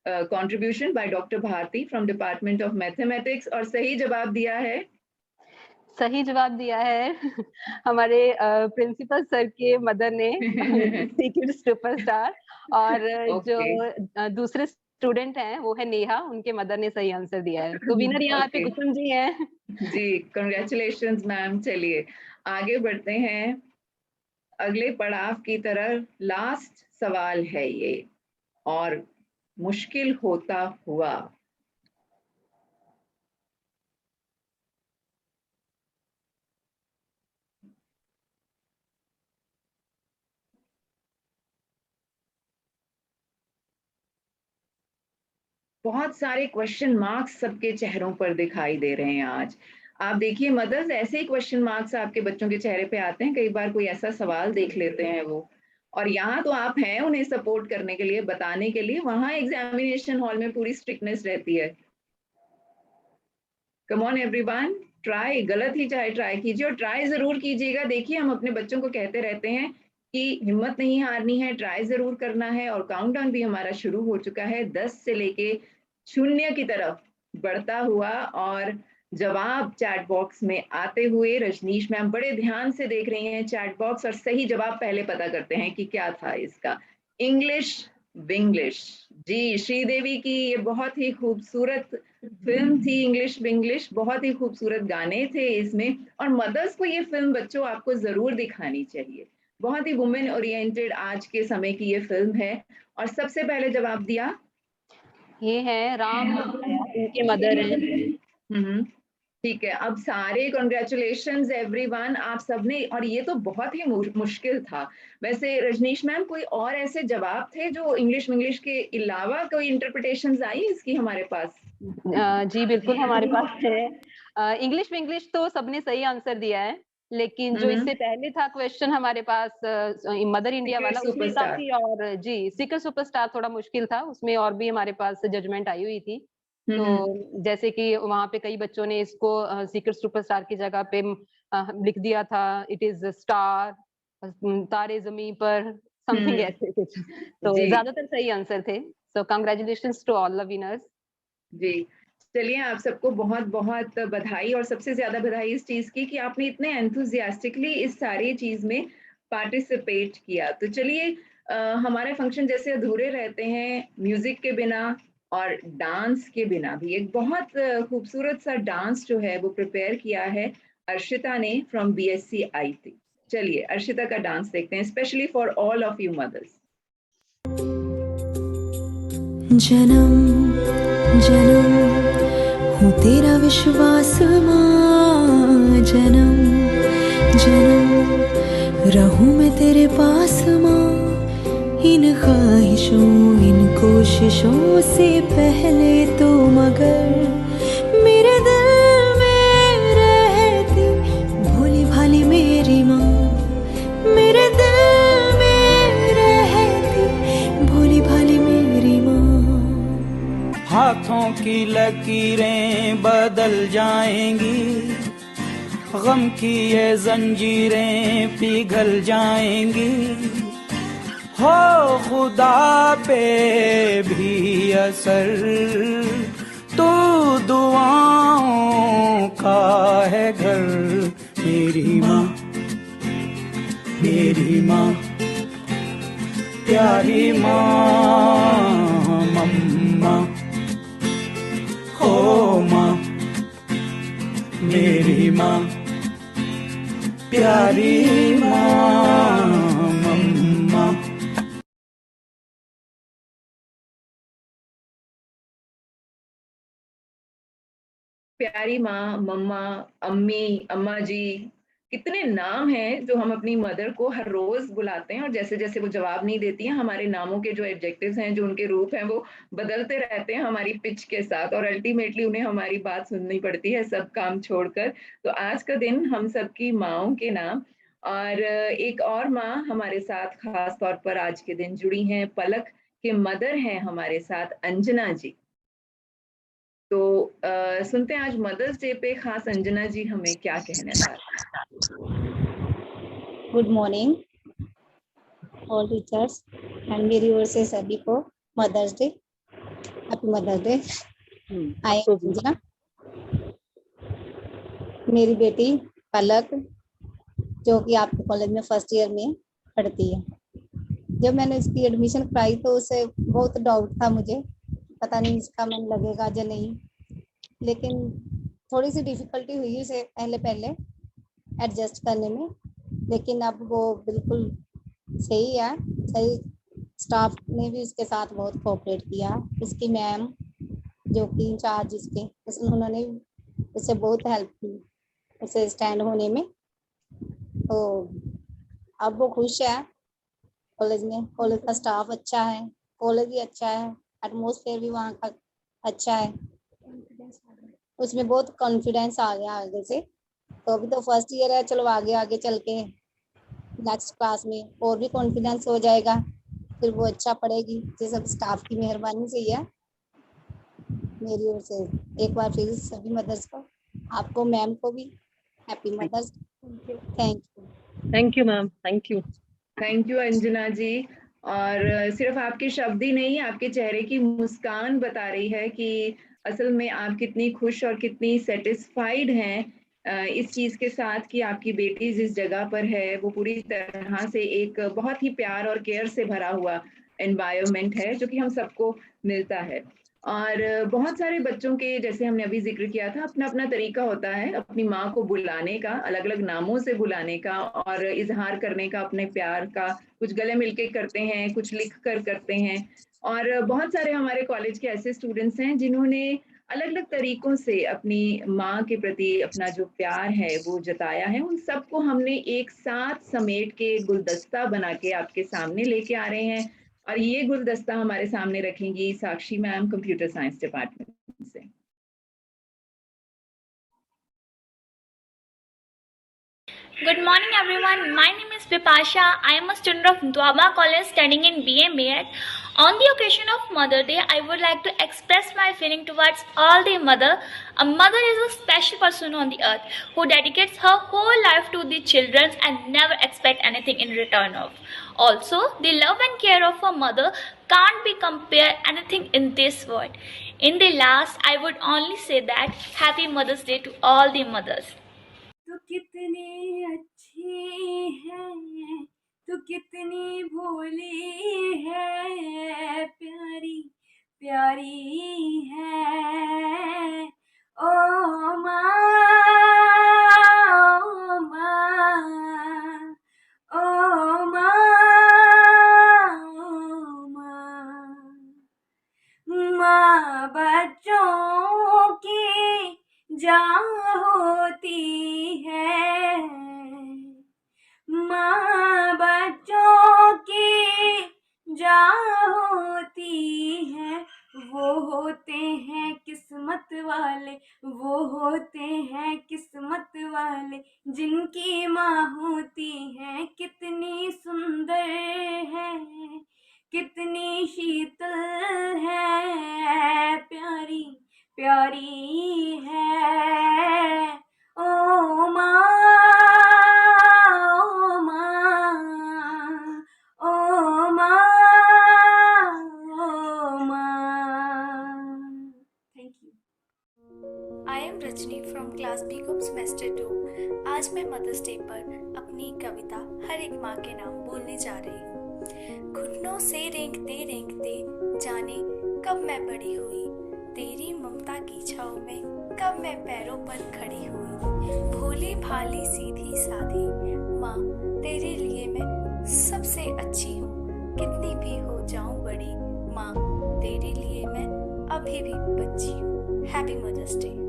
contribution by doctor Bharti from department of mathematics. और सही जवाब दिया है,
सही जवाब दिया है हमारे प्रिंसिपल सर के मदर ने सीक्रेट सुपरस्टार। और जो दूसरे स्टूडेंट हैं वो है नेहा, उनके मदर ने सही आंसर दिया है। तो विनर यहाँ पे कुसुम जी हैं।
जी कंग्रेचुलेशंस मैम। चलिए आगे बढ़ते हैं अगले पड़ाव की तरफ। लास्ट सवाल है ये और मुश्किल होता हुआ। बहुत सारे क्वेश्चन मार्क्स सबके चेहरों पर दिखाई दे रहे हैं आज। आप देखिए मदर्स, ऐसे ही क्वेश्चन मार्क्स आपके बच्चों के चेहरे पे आते हैं। कई बार कोई ऐसा सवाल देख लेते हैं वो, और यहाँ तो आप हैं उन्हें सपोर्ट करने के लिए, बताने के लिए। वहां एग्जामिनेशन हॉल में पूरी स्ट्रिक्टनेस रहती है। कम ऑन एवरीवन, ट्राई, गलत ही चाहे ट्राई कीजिए और ट्राई जरूर कीजिएगा। देखिए हम अपने बच्चों को कहते रहते हैं कि हिम्मत नहीं हारनी है, ट्राई जरूर करना है। और काउंटडाउन भी हमारा शुरू हो चुका है 10 से लेके 0 की तरफ बढ़ता हुआ। और जवाब चैट बॉक्स में आते हुए, रजनीश मैम बड़े ध्यान से देख रही हैं चैट बॉक्स। और सही जवाब पहले पता करते हैं कि क्या था इसका। इंग्लिश विंग्लिश। जी श्रीदेवी की ये बहुत ही खूबसूरत फिल्म थी इंग्लिश विंग्लिश, बहुत ही खूबसूरत गाने थे इसमें। और मदर्स को ये फिल्म बच्चों आपको जरूर दिखानी चाहिए। बहुत ही वुमेन ओरिएंटेड आज के समय की ये फिल्म है। और सबसे पहले जवाब दिया
ये है राम, उनके मदर हैं।
ठीक है। अब सारे कॉन्ग्रेचुलेशंस एवरीवन, आप सबने। और ये तो बहुत ही मुश्किल था। वैसे रजनीश मैम, कोई और ऐसे जवाब थे जो इंग्लिश विंग्लिश के अलावा कोई इंटरप्रिटेशंस आई इसकी हमारे पास?
जी बिल्कुल हमारे पास है। इंग्लिश विंग्लिश तो सबने सही आंसर दिया है, लेकिन जो इससे पहले था क्वेश्चन हमारे पास मदर इंडिया वाला, उसमें काफी, और जी सीक्रेट सुपरस्टार थोड़ा मुश्किल था, उसमें और भी हमारे पास जजमेंट आई हुई थी। तो जैसे कि वहां पे कई बच्चों ने इसको सीक्रेट सुपरस्टार की जगह पे लिख दिया था इट इज स्टार, तारे जमीन पर, समथिंग ऐसे कुछ। तो ज्यादातर सही आंसर थे। So congratulations to all the winners.
जी चलिए, आप सबको बहुत बहुत बधाई। और सबसे ज्यादा बधाई इस चीज की कि आपने इतने एंथुजियास्टिकली इस सारी चीज में पार्टिसिपेट किया। तो चलिए हमारे फंक्शन जैसे अधूरे रहते हैं म्यूजिक के बिना और डांस के बिना भी। एक बहुत खूबसूरत सा डांस जो है वो प्रिपेयर किया है अर्शिता ने फ्रॉम BSc IT। चलिए अर्शिता का डांस देखते हैं, specially for all of you mothers.
जन्म जन्म हूँ तेरा विश्वास माँ, जन्म जन्म रहूं मैं तेरे पास माँ। इन ख्वाहिशों इन कोशिशों से पहले तो मगर मेरे दिल में रहती भोली भाली मेरी माँ, मेरे दिल में रहती भोली भाली मेरी माँ।
हाथों की लकीरें बदल जाएंगी, गम की ये जंजीरें पिघल जाएंगी, हो खुदा पे भी असर तो दुआओं का है घर। मेरी माँ, मेरी माँ, प्यारी माँ, मम्मा, हो माँ, मेरी माँ, प्यारी माँ, मम्मा।
प्यारी माँ, मम्मा, अम्मी, अम्मा जी, कितने नाम हैं जो हम अपनी मदर को हर रोज बुलाते हैं, और जैसे जैसे वो जवाब नहीं देती हैं, हमारे नामों के जो एडजेक्टिव्स हैं, जो उनके रूप हैं, वो बदलते रहते हैं हमारी पिच के साथ, और अल्टीमेटली उन्हें हमारी बात सुननी पड़ती है सब काम छोड़कर। तो आज का दिन हम सबकी माँओं के नाम। और एक और माँ हमारे साथ खास तौर पर आज के दिन जुड़ी हैं, पलक के मदर हैं हमारे साथ अंजना जी। तो सुनते हैं आज मदर्स डे पे खास अंजना जी हमें क्या कहना चाहती हैं।
Good morning all teachers and मेरी ओर से सभी को mother's day, happy mother's day. I am Anjana. मेरी बेटी पलक जो कि आपके कॉलेज में फर्स्ट ईयर में पढ़ती है। जब मैंने इसकी एडमिशन कराई तो उसे बहुत डाउट था मुझे, पता नहीं इसका मन लगेगा या नहीं, लेकिन थोड़ी सी डिफिकल्टी हुई उसे पहले एडजस्ट करने में, लेकिन अब वो बिल्कुल सही है। सही स्टाफ ने भी उसके साथ बहुत कोऑपरेट किया। उसकी मैम जो कि इंचार्ज इसके, उन्होंने उसे बहुत हेल्प की उसे स्टैंड होने में। तो अब वो खुश है कॉलेज में। कॉलेज का स्टाफ अच्छा है, कॉलेज भी अच्छा है, एटमॉस्फेयर भी वहाँ का अच्छा है। उसमें बहुत कॉन्फिडेंस आ गया आगे से। तो अभी तो फर्स्ट ईयर है, चलो आगे आगे चल के नेक्स्ट क्लास में और भी कॉन्फिडेंस हो जाएगा, फिर वो अच्छा पढ़ेगी। ये सब स्टाफ की मेहरबानी से ही है। मेरी ओर से एक बार फिर सभी मदर्स को, आपको मैम को भी happy mothers. Thank you.
Thank you ma'am, thank you.
Thank you Anjana ji. और सिर्फ आपके शब्द ही नहीं, आपके चेहरे की मुस्कान बता रही है कि असल में आप कितनी खुश और कितनी सेटिस्फाइड हैं इस चीज के साथ कि आपकी बेटी जिस जगह पर है वो पूरी तरह से एक बहुत ही प्यार और केयर से भरा हुआ एनवायरनमेंट है जो कि हम सबको मिलता है। और बहुत सारे बच्चों के, जैसे हमने अभी जिक्र किया था, अपना अपना तरीका होता है अपनी माँ को बुलाने का, अलग अलग नामों से बुलाने का और इजहार करने का अपने प्यार का। कुछ गले मिलके करते हैं, कुछ लिख कर करते हैं, और बहुत सारे हमारे कॉलेज के ऐसे स्टूडेंट्स हैं जिन्होंने अलग अलग तरीकों से अपनी माँ के प्रति अपना जो प्यार है वो जताया है। उन सबको हमने एक साथ समेट के गुलदस्ता बना के आपके सामने लेके आ रहे हैं, और ये गुलदस्ता हमारे सामने रखेंगी साक्षी मैम, कंप्यूटर साइंस डिपार्टमेंट से।
Good morning everyone. My name is Vipasha. I am a student of Dwaba College studying in BA MEd. On the occasion of Mother Day, I would like to express my feeling towards all the mother. A mother is a special person on the earth who dedicates her whole life to the children and never expect anything in return of. Also, the love and care of a mother can't be compared anything in this world. In the last, I would only say that Happy Mother's Day to all the mothers.
तू कितनी अच्छी है, तू कितनी भोली है, प्यारी प्यारी है। ओ माँ, ओ माँ, ओ माँ, ओ माँ। माँ बच्चों की जान होती है, माँ बच्चों की जान होती है। वो होते हैं किस्मत वाले, वो होते हैं किस्मत वाले, जिनकी माँ होती है। कितनी सुंदर है, कितनी शीतल है, प्यारी प्यारी है। ओ माँ, ओ माँ, ओ माँ, ओ माँ। Thank you.
Rajni from class BCom semester 2। आज मैं मदर्स डे पर अपनी कविता हर एक माँ के नाम बोलने जा रही हूँ। घुटनों से रेंगते रेंगते जाने कब मैं बड़ी हुई, तेरी ममता की छाँव में कब मैं पैरों पर खड़ी हुई। भोली भाली सीधी साधी माँ तेरे लिए मैं सबसे अच्छी हूँ, कितनी भी हो जाऊँ बड़ी माँ तेरे लिए मैं अभी भी बच्ची हूँ। Happy mother's day.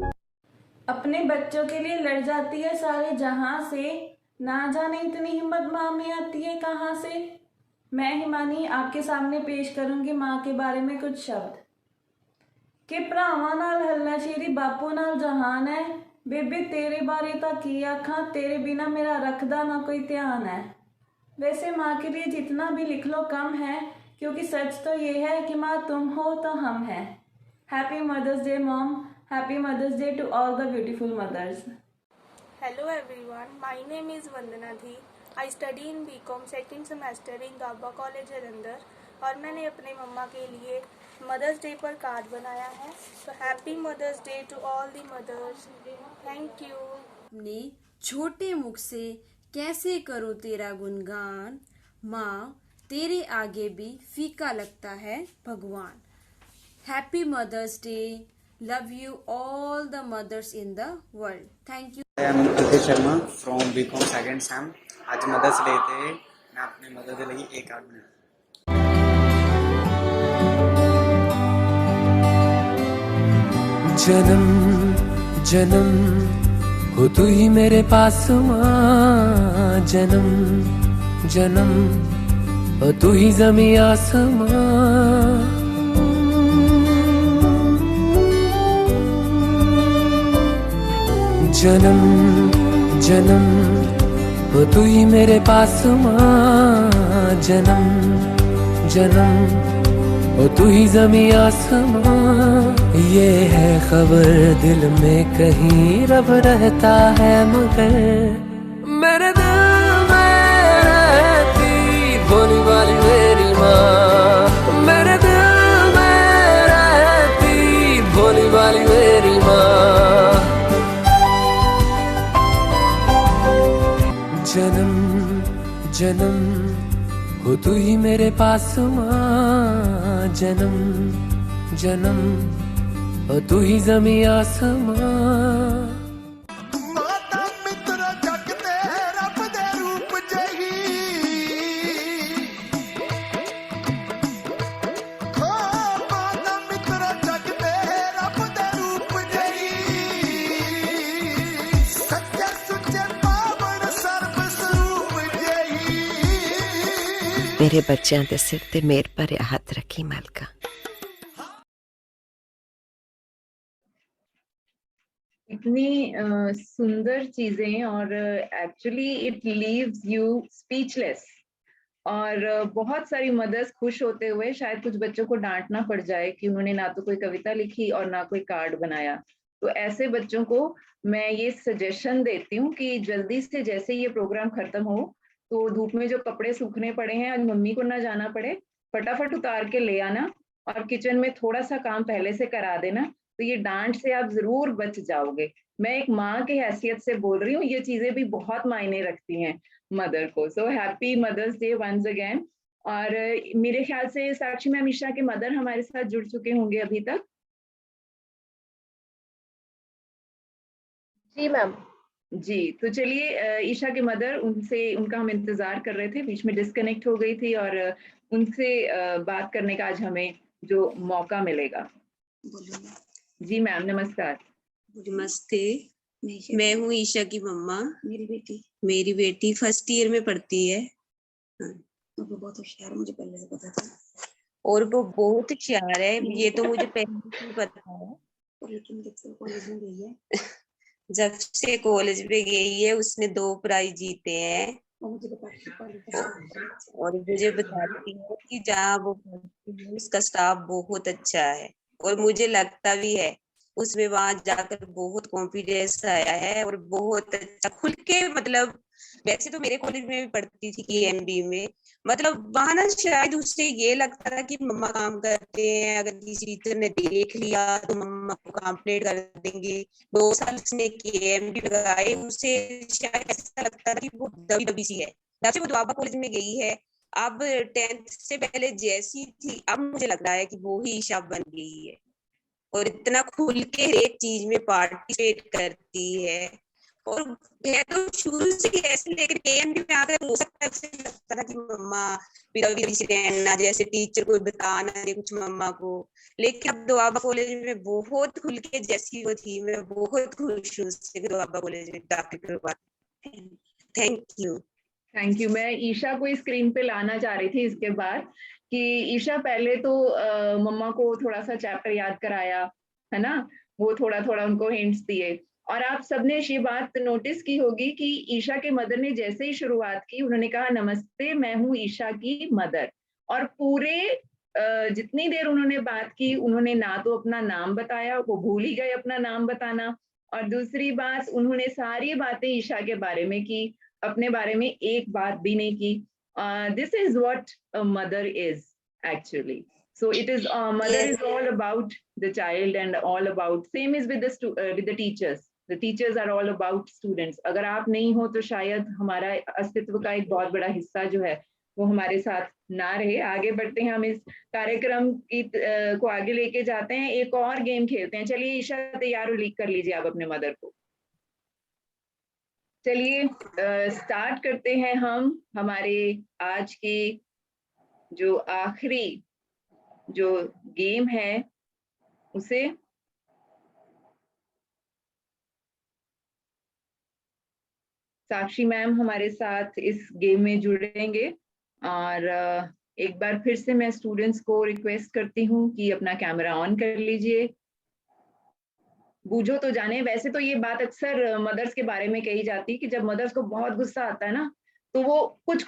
अपने बच्चों के लिए लड़ जाती है सारे जहां से, ना जाने इतनी हिम्मत माँ में आती है कहाँ से। मैं हिमानी आपके सामने पेश करूंगी माँ के बारे में कुछ शब्द कि भरावां नाल हल्ला शेरी बापू नाल जहान है, बेबे तेरे बारे ता की आखां, तेरे बिना मेरा रखदा ना कोई ध्यान है। वैसे माँ के लिए जितना भी लिख लो कम है, क्योंकि सच तो ये है कि माँ तुम हो तो हम हैं। Happy Mother's Day, Mom. Happy Mother's Day to all the beautiful mothers.
Hello everyone, my name is Vandana Dhi. I study in BCom second semester in Gaba College Jalandhar और मैंने अपने मम्मा के लिए मदर्स डे पर कार्ड बनाया है। तो happy mother's day to all the mothers. Thank you.
अपने छोटे मुख से कैसे करो तेरा गुणगान, माँ तेरे आगे भी फीका लगता है भगवान। Happy Mother's Day. Love you all the mothers in the world. Thank you.
I am Nitish Sharma from BCom second sem. आज मदर्स डे थे, मैं अपने मदर के लिए एक कार्ड बनाया।
जन्म जन्म हो तू ही मेरे पास माँ, जन्म जन्म हो तू ही ज़मीं आसमां। जन्म जन्म हो तू ही मेरे पास माँ, जन्म जन्म हो तू ही ज़मीं आसमां। ये है खबर दिल में कहीं रब रहता है, मगर मेरे दिल में रहती भोली वाली मेरी माँ, मेरे दिल में रहती भोली वाली मेरी माँ। जन्म जन्म हो तू ही मेरे पास माँ, जन्म जन्म हो तू ही ज़मीं आसमां।
मेरे बच्चों के सिर ते मेर पर हाथ रखी मालका।
इतनी सुंदर चीजें और actually it leaves you speechless. और बहुत सारी मदर्स खुश होते हुए शायद कुछ बच्चों को डांटना पड़ जाए कि उन्होंने ना तो कोई कविता लिखी और ना कोई कार्ड बनाया। तो ऐसे बच्चों को मैं ये सजेशन देती हूँ कि जल्दी से जैसे ये प्रोग्राम खत्म हो तो धूप में जो कपड़े सूखने पड़े हैं, आज मम्मी को ना जाना पड़े, फटाफट उतार के ले आना और किचन में थोड़ा सा काम पहले से करा देना। तो ये डांट से आप जरूर बच जाओगे। मैं एक माँ की हैसियत से बोल रही हूँ, ये चीजें भी बहुत मायने रखती हैं मदर को। So happy mother's day once again. और मेरे ख्याल से साक्षी मैम ईशा के मदर हमारे साथ जुड़ चुके होंगे अभी तक।
जी मैम।
जी, तो चलिए ईशा के मदर, उनका हम इंतजार कर रहे थे, बीच में डिस्कनेक्ट हो गई थी और उनसे बात करने का आज हमें जो मौका मिलेगा। जी मैम, नमस्कार।
नमस्ते, मैं हूँ ईशा की मम्मा। मेरी बेटी फर्स्ट ईयर में पढ़ती है।
वो बहुत होशियार, मुझे पहले से पता था।
और वो बहुत होशियार है, ये तो मुझे पहले से पता है।
लेकिन जब से कॉलेज में गई है
जब से कॉलेज में गई है उसने 2 प्राइज जीते हैं। और मुझे बताती है कि जहाँ वो पढ़ती है उसका स्टाफ बहुत अच्छा है और मुझे लगता भी है उसमें वहां जाकर बहुत कॉन्फिडेंस आया है और बहुत अच्छा खुल के मतलब वैसे तो मेरे कॉलेज में भी पढ़ती थी KMB में, मतलब वहां ना शायद उससे ये लगता था कि मम्मा काम करते हैं, अगर किसी टीचर ने देख लिया तो मम्मा को कंप्लेंट कर देंगे। 2 साल उसने KMB लगाए, उसे शायद ऐसा लगता था कि वो दबी दबी सी है। जब से वो दुआबा कॉलेज में गई है, अब 10th से पहले जैसी थी, अब मुझे लग रहा है कि वो ही ईशा बन गई है और इतना खुल के एक चीज में पार्टिसिपेट करती है। और मैं तो शुरू से ऐसे, लेकिन KMB में आकर हो सकता है उसे लगता था कि मम्मा विदाउट से रहना, जैसे टीचर को बताना दे कुछ मम्मा को, लेकिन अब दुआबा कॉलेज में बहुत खुल के जैसी वो थी, मैं बहुत खुश हूँ उससे दुआबा कॉलेज में दाखिल करवा। Thank you.
Thank you. मैं ईशा को स्क्रीन पे लाना चाह रही थी इसके बाद कि ईशा पहले तो मम्मा को थोड़ा सा चैप्टर याद कराया, है ना, वो थोड़ा थोड़ा उनको हिंट्स दिए। और आप सबने ये बात नोटिस की होगी कि ईशा के मदर ने जैसे ही शुरुआत की, उन्होंने कहा नमस्ते मैं हूँ ईशा की मदर, और पूरे जितनी देर उन्होंने बात की, उन्होंने ना तो अपना नाम बताया, वो भूल ही गए अपना नाम बताना, और दूसरी बात उन्होंने सारी बातें ईशा के बारे में की, अपने बारे में एक बात भी नहीं की। This is what a mother is actually. So it is mother is all about the child and all about, same is with the teachers. The teachers are all about students. अगर आप नहीं हो तो शायद हमारा अस्तित्व का एक बहुत बड़ा हिस्सा जो है वो हमारे साथ ना रहे। आगे बढ़ते हैं, हम इस कार्यक्रम की को आगे लेके जाते हैं, एक और गेम खेलते हैं। चलिए ईशा तैयार हो, लीक कर लीजिए आप अपने मदर को। चलिए स्टार्ट करते हैं हम हमारे आज के जो आखिरी जो गेम है उसे। साक्षी मैम हमारे साथ इस गेम में जुड़ेंगे, और एक बार फिर से मैं स्टूडेंट्स को रिक्वेस्ट करती हूँ कि अपना कैमरा ऑन कर लीजिए। बूझो तो जाने, वैसे तो ये बात अक्सर मदर्स के बारे में कही जाती है कि जब मदर्स को बहुत गुस्सा आता है ना, तो वो कुछ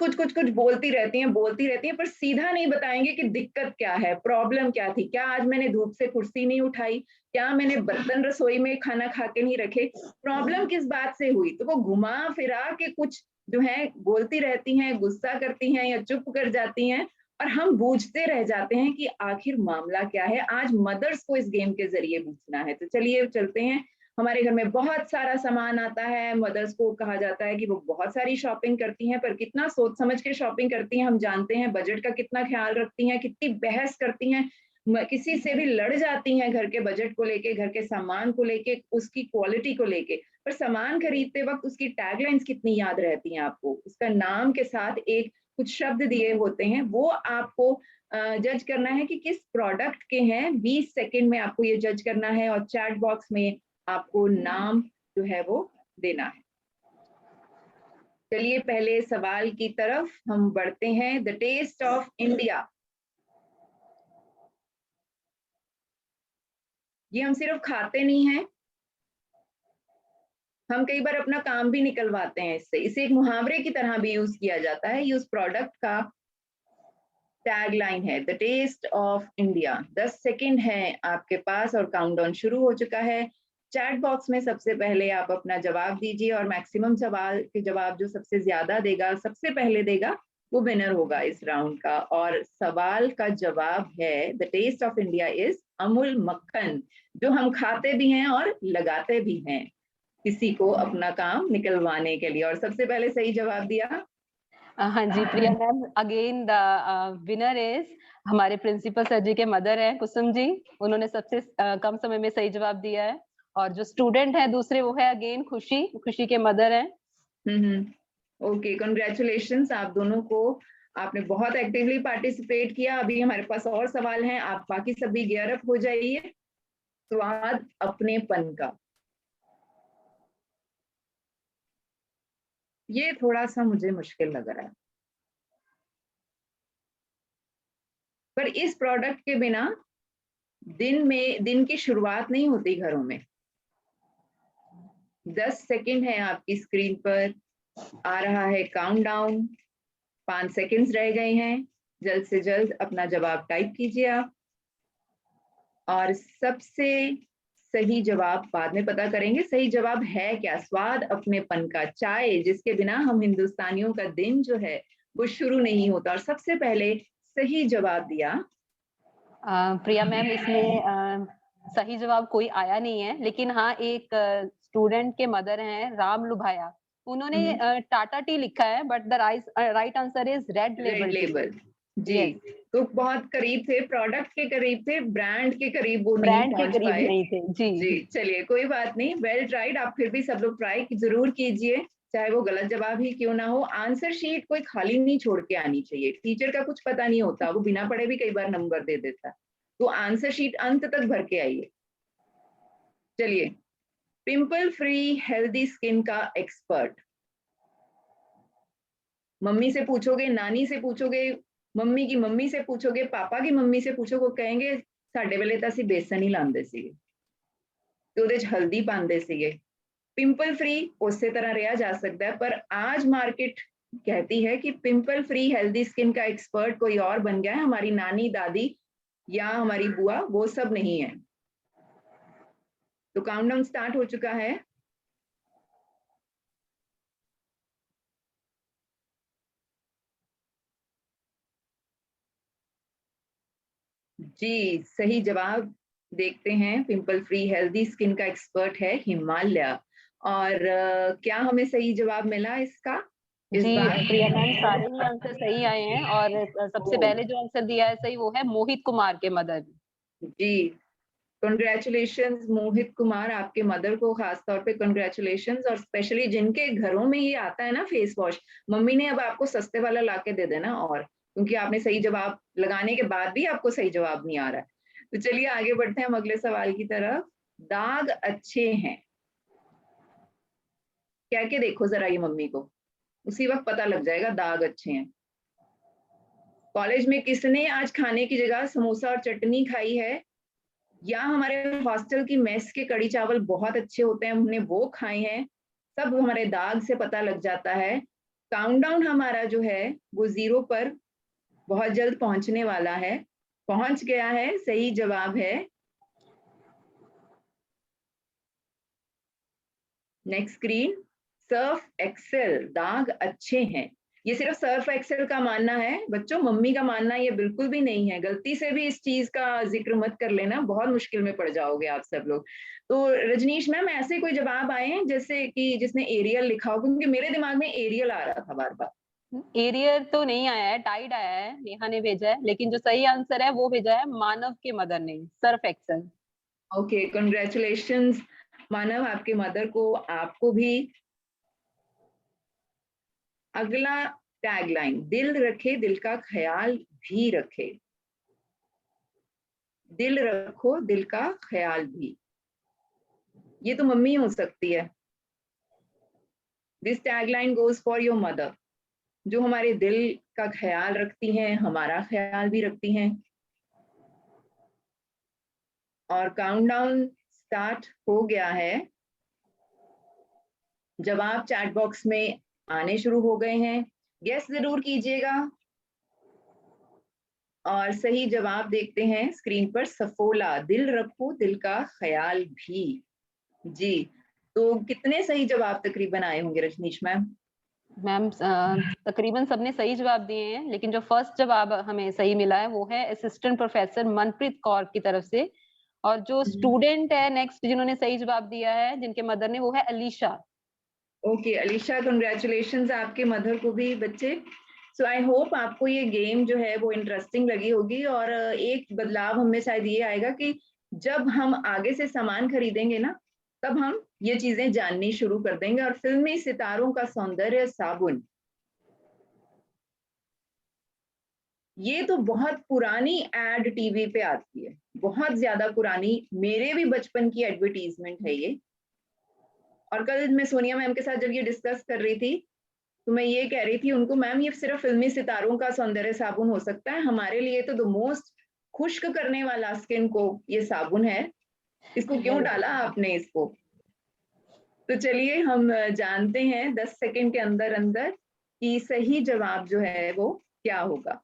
बोलती रहती हैं, पर सीधा नहीं बताएंगे कि दिक्कत क्या है, प्रॉब्लम क्या थी, क्या आज मैंने धूप से कुर्सी नहीं उठाई, क्या मैंने बर्तन रसोई में खाना खा के नहीं रखे, प्रॉब्लम किस बात से हुई। तो वो घुमा फिरा के कुछ जो है बोलती रहती हैं, गुस्सा करती हैं या चुप कर जाती हैं, और हम बूझते रह जाते हैं कि आखिर मामला क्या है। आज मदर्स को इस गेम के जरिए पूछना है। तो चलिए चलते हैं। हमारे घर में बहुत सारा सामान आता है, मदर्स को कहा जाता है कि वो बहुत सारी शॉपिंग करती हैं, पर कितना सोच समझ के शॉपिंग करती हैं हम जानते हैं, बजट का कितना ख्याल रखती हैं, कितनी बहस करती हैं, किसी से भी लड़ जाती हैं घर के बजट को लेके, घर के सामान को लेके, उसकी क्वालिटी को लेके, पर सामान खरीदते वक्त उसकी टैगलाइंस कितनी याद रहती हैं आपको, उसका नाम के साथ एक कुछ शब्द दिए होते हैं, वो आपको जज करना है कि किस प्रोडक्ट के हैं। 20 सेकंड में आपको ये जज करना है, और चैट बॉक्स में आपको नाम जो है वो देना है। चलिए पहले सवाल की तरफ हम बढ़ते हैं। द टेस्ट ऑफ इंडिया, ये हम सिर्फ खाते नहीं हैं, हम कई बार अपना काम भी निकलवाते हैं इससे। इसे एक मुहावरे की तरह भी यूज किया जाता है। ये उस प्रोडक्ट का टैगलाइन है, the taste of India. 10 second है आपके पास और काउंटडाउन शुरू हो चुका है। चैट बॉक्स में सबसे पहले आप अपना जवाब दीजिए, और मैक्सिमम सवाल के जवाब जो सबसे ज्यादा देगा, सबसे पहले देगा, वो विनर होगा इस राउंड का। और सवाल का जवाब है, the taste of India is Amul मक्खन, जो हम खाते भी हैं और लगाते भी हैं किसी को अपना काम निकलवाने के लिए। और सबसे पहले सही जवाब दिया
हाँ जी Priya ma'am, again the winner is हमारे प्रिंसिपल सर जी के मदर है कुसुम जी, उन्होंने सबसे कम समय में सही जवाब दिया है। और जो स्टूडेंट है दूसरे, वो है अगेन खुशी के मदर है।
ओके, कांग्रेचुलेशंस आप दोनों को, आपने बहुत एक्टिवली पार्टिसिपेट किया। अभी हमारे पास और सवाल हैं, आप बाकी सभी गियर अप हो जाइए। स्वाद अपनेपन का, ये थोड़ा सा मुझे मुश्किल लग रहा है, पर इस प्रोडक्ट के बिना दिन की शुरुआत नहीं होती घरों में। 10 सेकंड है आपकी स्क्रीन पर, आ रहा है काउंटडाउन, 5 सेकंड्स रह गए हैं। जल्द से जल्द अपना जवाब टाइप कीजिए आप। और सबसे सही जवाब बाद में पता करेंगे। सही जवाब है क्या? स्वाद अपनेपन का, चाय, जिसके बिना हम हिंदुस्तानियों का दिन जो है वो शुरू नहीं होता। और सबसे पहले सही जवाब दिया
प्रिया मैम, इसमें सही जवाब कोई आया नहीं है, लेकिन हाँ एक स्टूडेंट के मदर हैं राम लुभाया, उन्होंने टाटा टी लिखा है, but the right answer is red
red label. जी, तो बहुत करीब थे, प्रोडक्ट के करीब थे, ब्रांड के करीब वो नहीं
ब्रांड के
पहुंच
करीब
पाए।
नहीं थे। जी
जी, चलिए कोई बात नहीं, वेल ट्राइड। आप फिर भी सब लोग ट्राई जरूर कीजिए, चाहे वो गलत जवाब ही क्यों ना हो। आंसर शीट कोई खाली नहीं छोड़ के आनी चाहिए। टीचर का कुछ पता नहीं होता, वो बिना पढ़े भी कई बार नंबर दे देता, तो आंसर शीट अंत तक भर के आइए। चलिए, पिंपल फ्री हेल्दी स्किन का एक्सपर्ट। मम्मी से पूछोगे, नानी से पूछोगे, मम्मी की मम्मी से पूछोगे, पापा की मम्मी से पूछोगे, कहेंगे साडे वेले तां असीं बेसन ही लांदे सीगे ते उहदे च हल्दी पांदे सीगे। पिंपल फ्री उसी तरह रहा जा सकता है, पर आज मार्केट कहती है कि पिंपल फ्री हेल्दी स्किन का एक्सपर्ट कोई और बन गया है। हमारी नानी, दादी या हमारी बुआ वो सब नहीं है। तो काउंटडाउन स्टार्ट हो चुका है। जी, सही जवाब देखते हैं। पिंपल फ्री हेल्दी स्किन का एक्सपर्ट है हिमालय। और क्या हमें सही जवाब मिला इसका इस
जी
बार?
प्रिया मैम, सारे ही आंसर सही आए हैं, और सबसे पहले जो आंसर दिया है सही वो है मोहित कुमार के मदर।
जी, कंग्रेचुलेशंस मोहित कुमार, आपके मदर को खास तौर पे कंग्रेचुलेशंस। और स्पेशली जिनके घरों में ये आता है ना फेस वॉश, मम्मी ने अब आपको सस्ते वाला लाके दे देना, और क्योंकि आपने सही जवाब लगाने के बाद भी आपको सही जवाब नहीं आ रहा है। तो चलिए आगे बढ़ते हैं हम अगले सवाल की तरफ। दाग अच्छे हैं, क्या के देखो जरा ये मम्मी को, उसी वक्त पता लग जाएगा दाग अच्छे हैं। कॉलेज में किसने आज खाने की जगह समोसा और चटनी खाई है? या हमारे हॉस्टल की मेस के कड़ी चावल बहुत अच्छे होते हैं, हमने वो खाए हैं। सब हमारे दाग से पता लग जाता है। काउंटडाउन हमारा जो है वो 0 पर बहुत जल्द पहुंचने वाला है, पहुंच गया है। सही जवाब है नेक्स्ट स्क्रीन, सर्फ एक्सेल। दाग अच्छे हैं, ये सिर्फ सर्फ एक्सेल का मानना है बच्चों, मम्मी का मानना ये बिल्कुल भी नहीं है। गलती से भी इस चीज का जिक्र मत कर लेना, बहुत मुश्किल में पड़ जाओगे आप सब लोग। तो रजनीश मैम, ऐसे कोई जवाब आए हैं जैसे कि जिसने एरियल लिखा हो? क्योंकि मेरे दिमाग में एरियल आ रहा था बार बार।
एरियर तो नहीं आया है, टाइड आया है, नेहा ने भेजा है, लेकिन जो सही आंसर है वो भेजा है मानव के मदर ने, सर्फ एक्सेल।
ओके, कंग्रेचुलेशंस मानव, आपके मदर को। आपको भी अगला टैगलाइन, दिल रखे दिल का ख्याल भी रखे। दिल रखो दिल का ख्याल भी, ये तो मम्मी हो सकती है। This tagline goes for your mother, जो हमारे दिल का ख्याल रखती हैं, हमारा ख्याल भी रखती हैं। और काउंटडाउन स्टार्ट हो गया है। जवाब चैट बॉक्स में आने शुरू हो गए हैं, गेस जरूर कीजिएगा। और सही जवाब देखते हैं स्क्रीन पर, सफोला, दिल रखो दिल का ख्याल भी। जी, तो कितने सही जवाब तकरीबन आए होंगे रजनीश मैम?
मैम तकरीबन सबने सही जवाब दिए हैं, लेकिन जो फर्स्ट जवाब हमें सही मिला है वो है असिस्टेंट प्रोफेसर मनप्रीत कौर की तरफ से। और जो स्टूडेंट है नेक्स्ट जिन्होंने सही जवाब दिया है, जिनके मदर ने, वो है अलीशा।
ओके अलीशा, कंग्रेचुलेशंस आपके मदर को भी बच्चे। सो आई होप आपको ये गेम जो है वो इंटरेस्टिंग लगी होगी। और एक बदलाव हमें शायद ये आएगा कि जब हम आगे से सामान खरीदेंगे ना, तब हम ये चीजें जाननी शुरू कर देंगे। और फिल्मी सितारों का सौंदर्य साबुन, ये तो बहुत पुरानी एड टीवी पे आती है, बहुत ज्यादा पुरानी, मेरे भी बचपन की एडवर्टीजमेंट है ये। और कल मैं सोनिया मैम के साथ जब ये डिस्कस कर रही थी, तो मैं ये कह रही थी उनको, मैम ये सिर्फ फिल्मी सितारों का सौंदर्य साबुन हो सकता है, हमारे लिए तो द मोस्ट खुश्क करने वाला स्किन को ये साबुन है, इसको क्यों डाला आपने इसको? तो चलिए हम जानते हैं 10 सेकंड के अंदर अंदर कि सही जवाब जो है वो क्या होगा।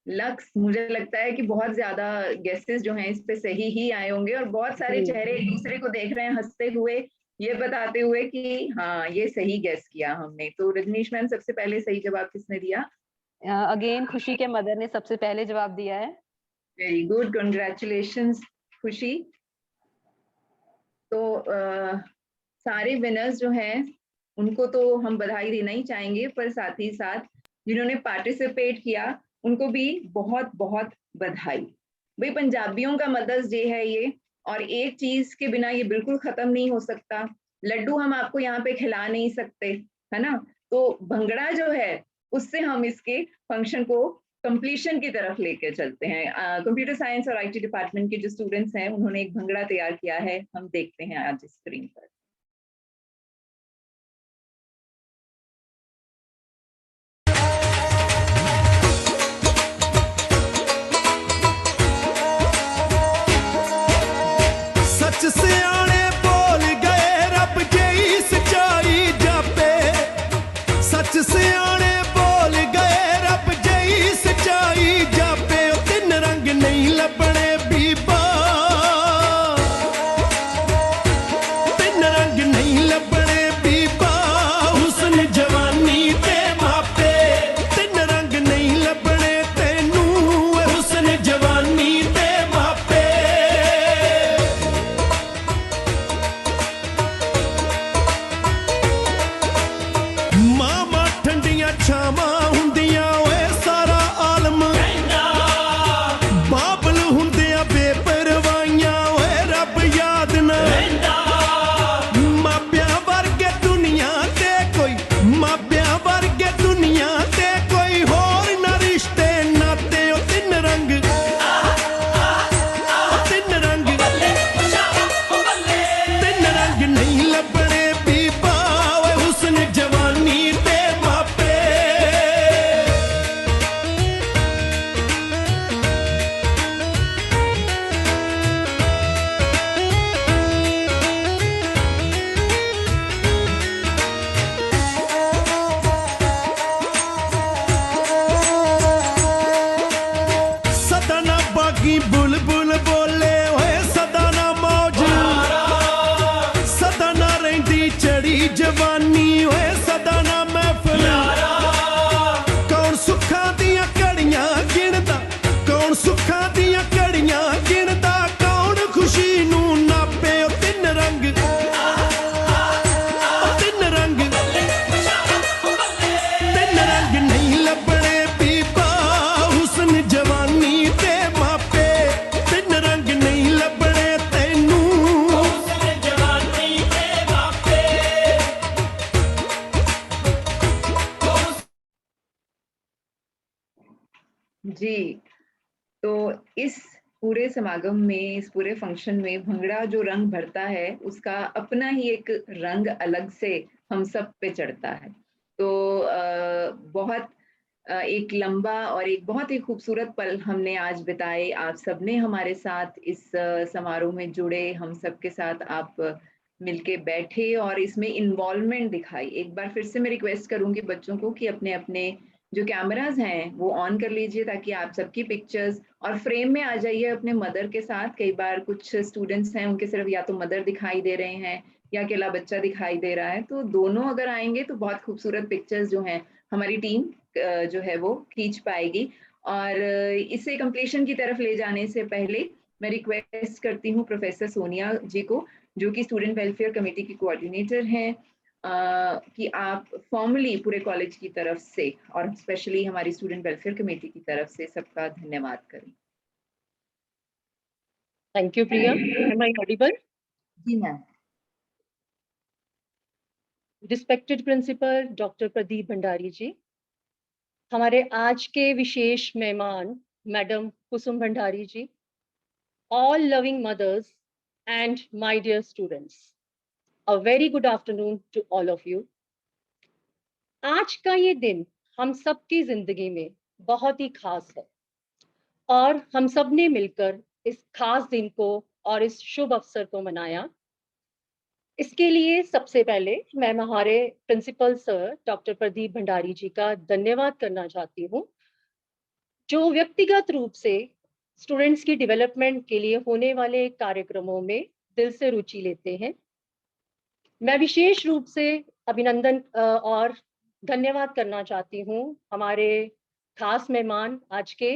लक्स, मुझे लगता है कि बहुत ज्यादा गेसेस जो हैं इस पे सही ही आए होंगे और बहुत सारे चेहरे एक दूसरे को देख रहे हैं हंसते हुए, ये बताते हुए कि हाँ ये सही गेस किया हमने। तो रजनीश मैम, सबसे पहले सही जवाब किसने दिया?
अगेन खुशी के मदर ने सबसे पहले जवाब दिया है।
वेरी गुड, कंग्रेचुलेशंस खुशी। तो सारे विनर्स जो हैं उनको तो हम बधाई देना ही चाहेंगे, पर साथ ही साथ जिन्होंने पार्टिसिपेट किया उनको भी बहुत बहुत बधाई। भाई पंजाबियों का मदर्स डे है ये, और एक चीज के बिना ये बिल्कुल खत्म नहीं हो सकता। लड्डू हम आपको यहाँ पे खिला नहीं सकते, है ना, तो भंगड़ा जो है उससे हम इसके फंक्शन को कंप्लीशन की तरफ लेके चलते हैं। कंप्यूटर साइंस और आईटी डिपार्टमेंट के जो स्टूडेंट्स हैं उन्होंने एक भंगड़ा तैयार किया है, हम देखते हैं आज स्क्रीन पर।
सच सियाने बोल गए रब जेई सच्चाई जापे, सच सियाने बोल गए रब जेई सच्चाई जापे, ओ तिन रंग नहीं लभणे बीबा, तिन रंग नहीं लभणे बीबा, हुस्न जवानी ते मापे, तिन रंग नहीं लभणे तेनू, हुस्न जवानी ते मापे। मामा ठंडियां छावां हुंदियां ओए सारा आलम बाबल हुंदियां बेपरवाहियां ओए रब याद ना मापियां वर्गे दुनिया ते कोई, मापियां वर्गे दुनिया ते कोई होर ना रिश्ते नाते, ओ तिन रंग, ओ तिन रंग, तिन रंग नहीं लभणे बीबा, ओए हुस्न जवानी ते मापे। सदा ना बागी बुलबुल बोले ओए सदा ना मौज, सदा ना रहिंदी चढ़ी जवानी ओए सदा ना महफिल, कौन सुखां दियां घड़ियां गिनदा, कौन सुखां दियां घड़ियां गिनदा, कौन खुशी नूं नापे, ओ तिन रंग, ओ तिन रंग, तिन रंग नहीं लभणे बीबा, हुस्न जवानी ते मापे, तिन रंग नहीं लभणे तेनू, हुस्न जवानी ते मापे।
जी, तो इस पूरे समागम में, इस पूरे फंक्शन में भंगड़ा जो रंग भरता है उसका अपना ही एक रंग अलग से हम सब पे चढ़ता है। तो बहुत एक लंबा और एक बहुत ही खूबसूरत पल हमने आज बिताए। आप सबने हमारे साथ इस समारोह में जुड़े, हम सब के साथ आप मिलके बैठे और इसमें इन्वॉल्वमेंट दिखाई। एक बार फिर से मैं रिक्वेस्ट करूंगी बच्चों को कि अपने अपने जो कैमरास हैं वो ऑन कर लीजिए ताकि आप सबकी पिक्चर्स और फ्रेम में आ जाइए अपने मदर के साथ। कई बार कुछ स्टूडेंट्स हैं उनके सिर्फ या तो मदर दिखाई दे रहे हैं या अकेला बच्चा दिखाई दे रहा है, तो दोनों अगर आएंगे तो बहुत खूबसूरत पिक्चर्स जो हैं हमारी टीम जो है वो खींच पाएगी। और इसे कंप्लीशन की तरफ ले जाने से पहले मैं रिक्वेस्ट करती हूँ प्रोफेसर सोनिया जी को, जो कि स्टूडेंट वेलफेयर कमेटी की कोऑर्डिनेटर हैं, कि आप फॉर्मली पूरे कॉलेज की तरफ से और स्पेशली हमारी स्टूडेंट वेलफेयर कमेटी की तरफ से सबका धन्यवाद करें।
Thank you Priya. Am I audible?
जी ma'am.
Respected principal doctor Pradeep Bhandari ji, हमारे आज के विशेष मेहमान madam Kusum Bhandari ji, all loving mothers and my dear students, a very good afternoon to all of you. आज का ये दिन हम सबकी जिंदगी में बहुत ही खास है और हम सब ने मिलकर इस खास दिन को और इस शुभ अवसर को मनाया। इसके लिए सबसे पहले मैं हमारे principal sir doctor Pradeep Bhandari ji का धन्यवाद करना चाहती हूँ, जो व्यक्तिगत रूप से स्टूडेंट्स की डेवलपमेंट के लिए होने वाले कार्यक्रमों में दिल से रुचि लेते हैं। मैं विशेष रूप से अभिनंदन और धन्यवाद करना चाहती हूँ हमारे खास मेहमान आज के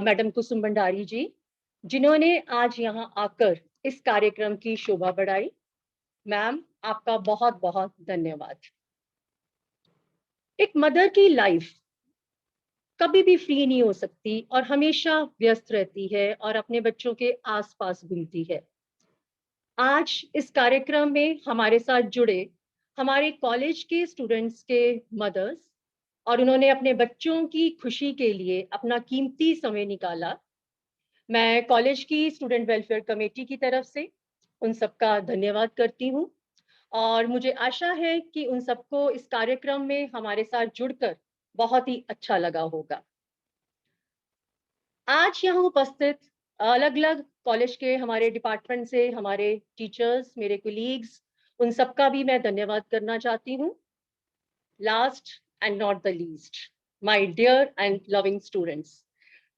मैडम कुसुम भंडारी जी, जिन्होंने आज यहाँ आकर इस कार्यक्रम की शोभा बढ़ाई। मैम, आपका बहुत बहुत धन्यवाद। एक मदर की लाइफ कभी भी फ्री नहीं हो सकती और हमेशा व्यस्त रहती है और अपने बच्चों के आसपास घूमती है। आज इस कार्यक्रम में हमारे साथ जुड़े हमारे कॉलेज के स्टूडेंट्स के मदर्स, और उन्होंने अपने बच्चों की खुशी के लिए अपना कीमती समय निकाला। मैं कॉलेज की स्टूडेंट वेलफेयर कमेटी की तरफ से उन सबका धन्यवाद करती हूँ और मुझे आशा है कि उन सबको इस कार्यक्रम में हमारे साथ जुड़कर बहुत ही अच्छा लगा होगा। आज यहाँ उपस्थित अलग अलग कॉलेज के हमारे डिपार्टमेंट से हमारे टीचर्स, मेरे कोलीग्स, उन सबका भी मैं धन्यवाद करना चाहती हूँ। Last and not the least, my dear and loving students,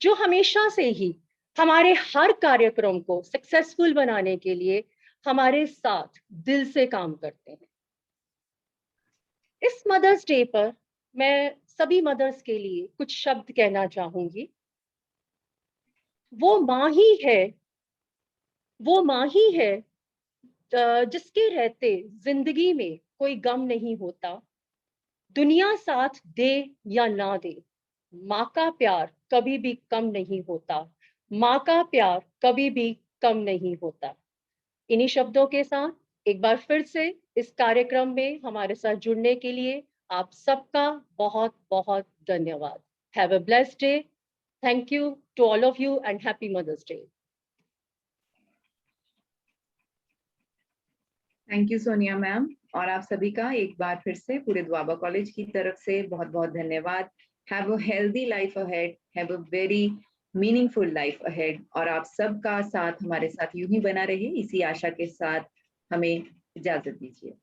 जो हमेशा से ही हमारे हर कार्यक्रम को सक्सेसफुल बनाने के लिए हमारे साथ दिल से काम करते हैं। इस मदर्स डे पर मैं सभी मदर्स के लिए कुछ शब्द कहना चाहूंगी। वो माँ ही है जिसके रहते जिंदगी में कोई गम नहीं होता। दुनिया साथ दे या ना दे, माँ का प्यार कभी भी कम नहीं होता। माँ का प्यार कभी भी कम नहीं होता। इन्हीं शब्दों के साथ एक बार फिर से इस कार्यक्रम में हमारे साथ जुड़ने के लिए आप सबका बहुत बहुत धन्यवाद। Have a blessed day. Thank you to all of you and happy Mother's Day.
Thank you Sonia ma'am, और आप सभी का एक बार फिर से पूरे द्वाबा कॉलेज की तरफ से बहुत बहुत धन्यवाद। Have a healthy life ahead, have a very meaningful life ahead, और आप सबका साथ हमारे साथ यूं ही बना रहे, इसी आशा के साथ हमें इजाजत दीजिए।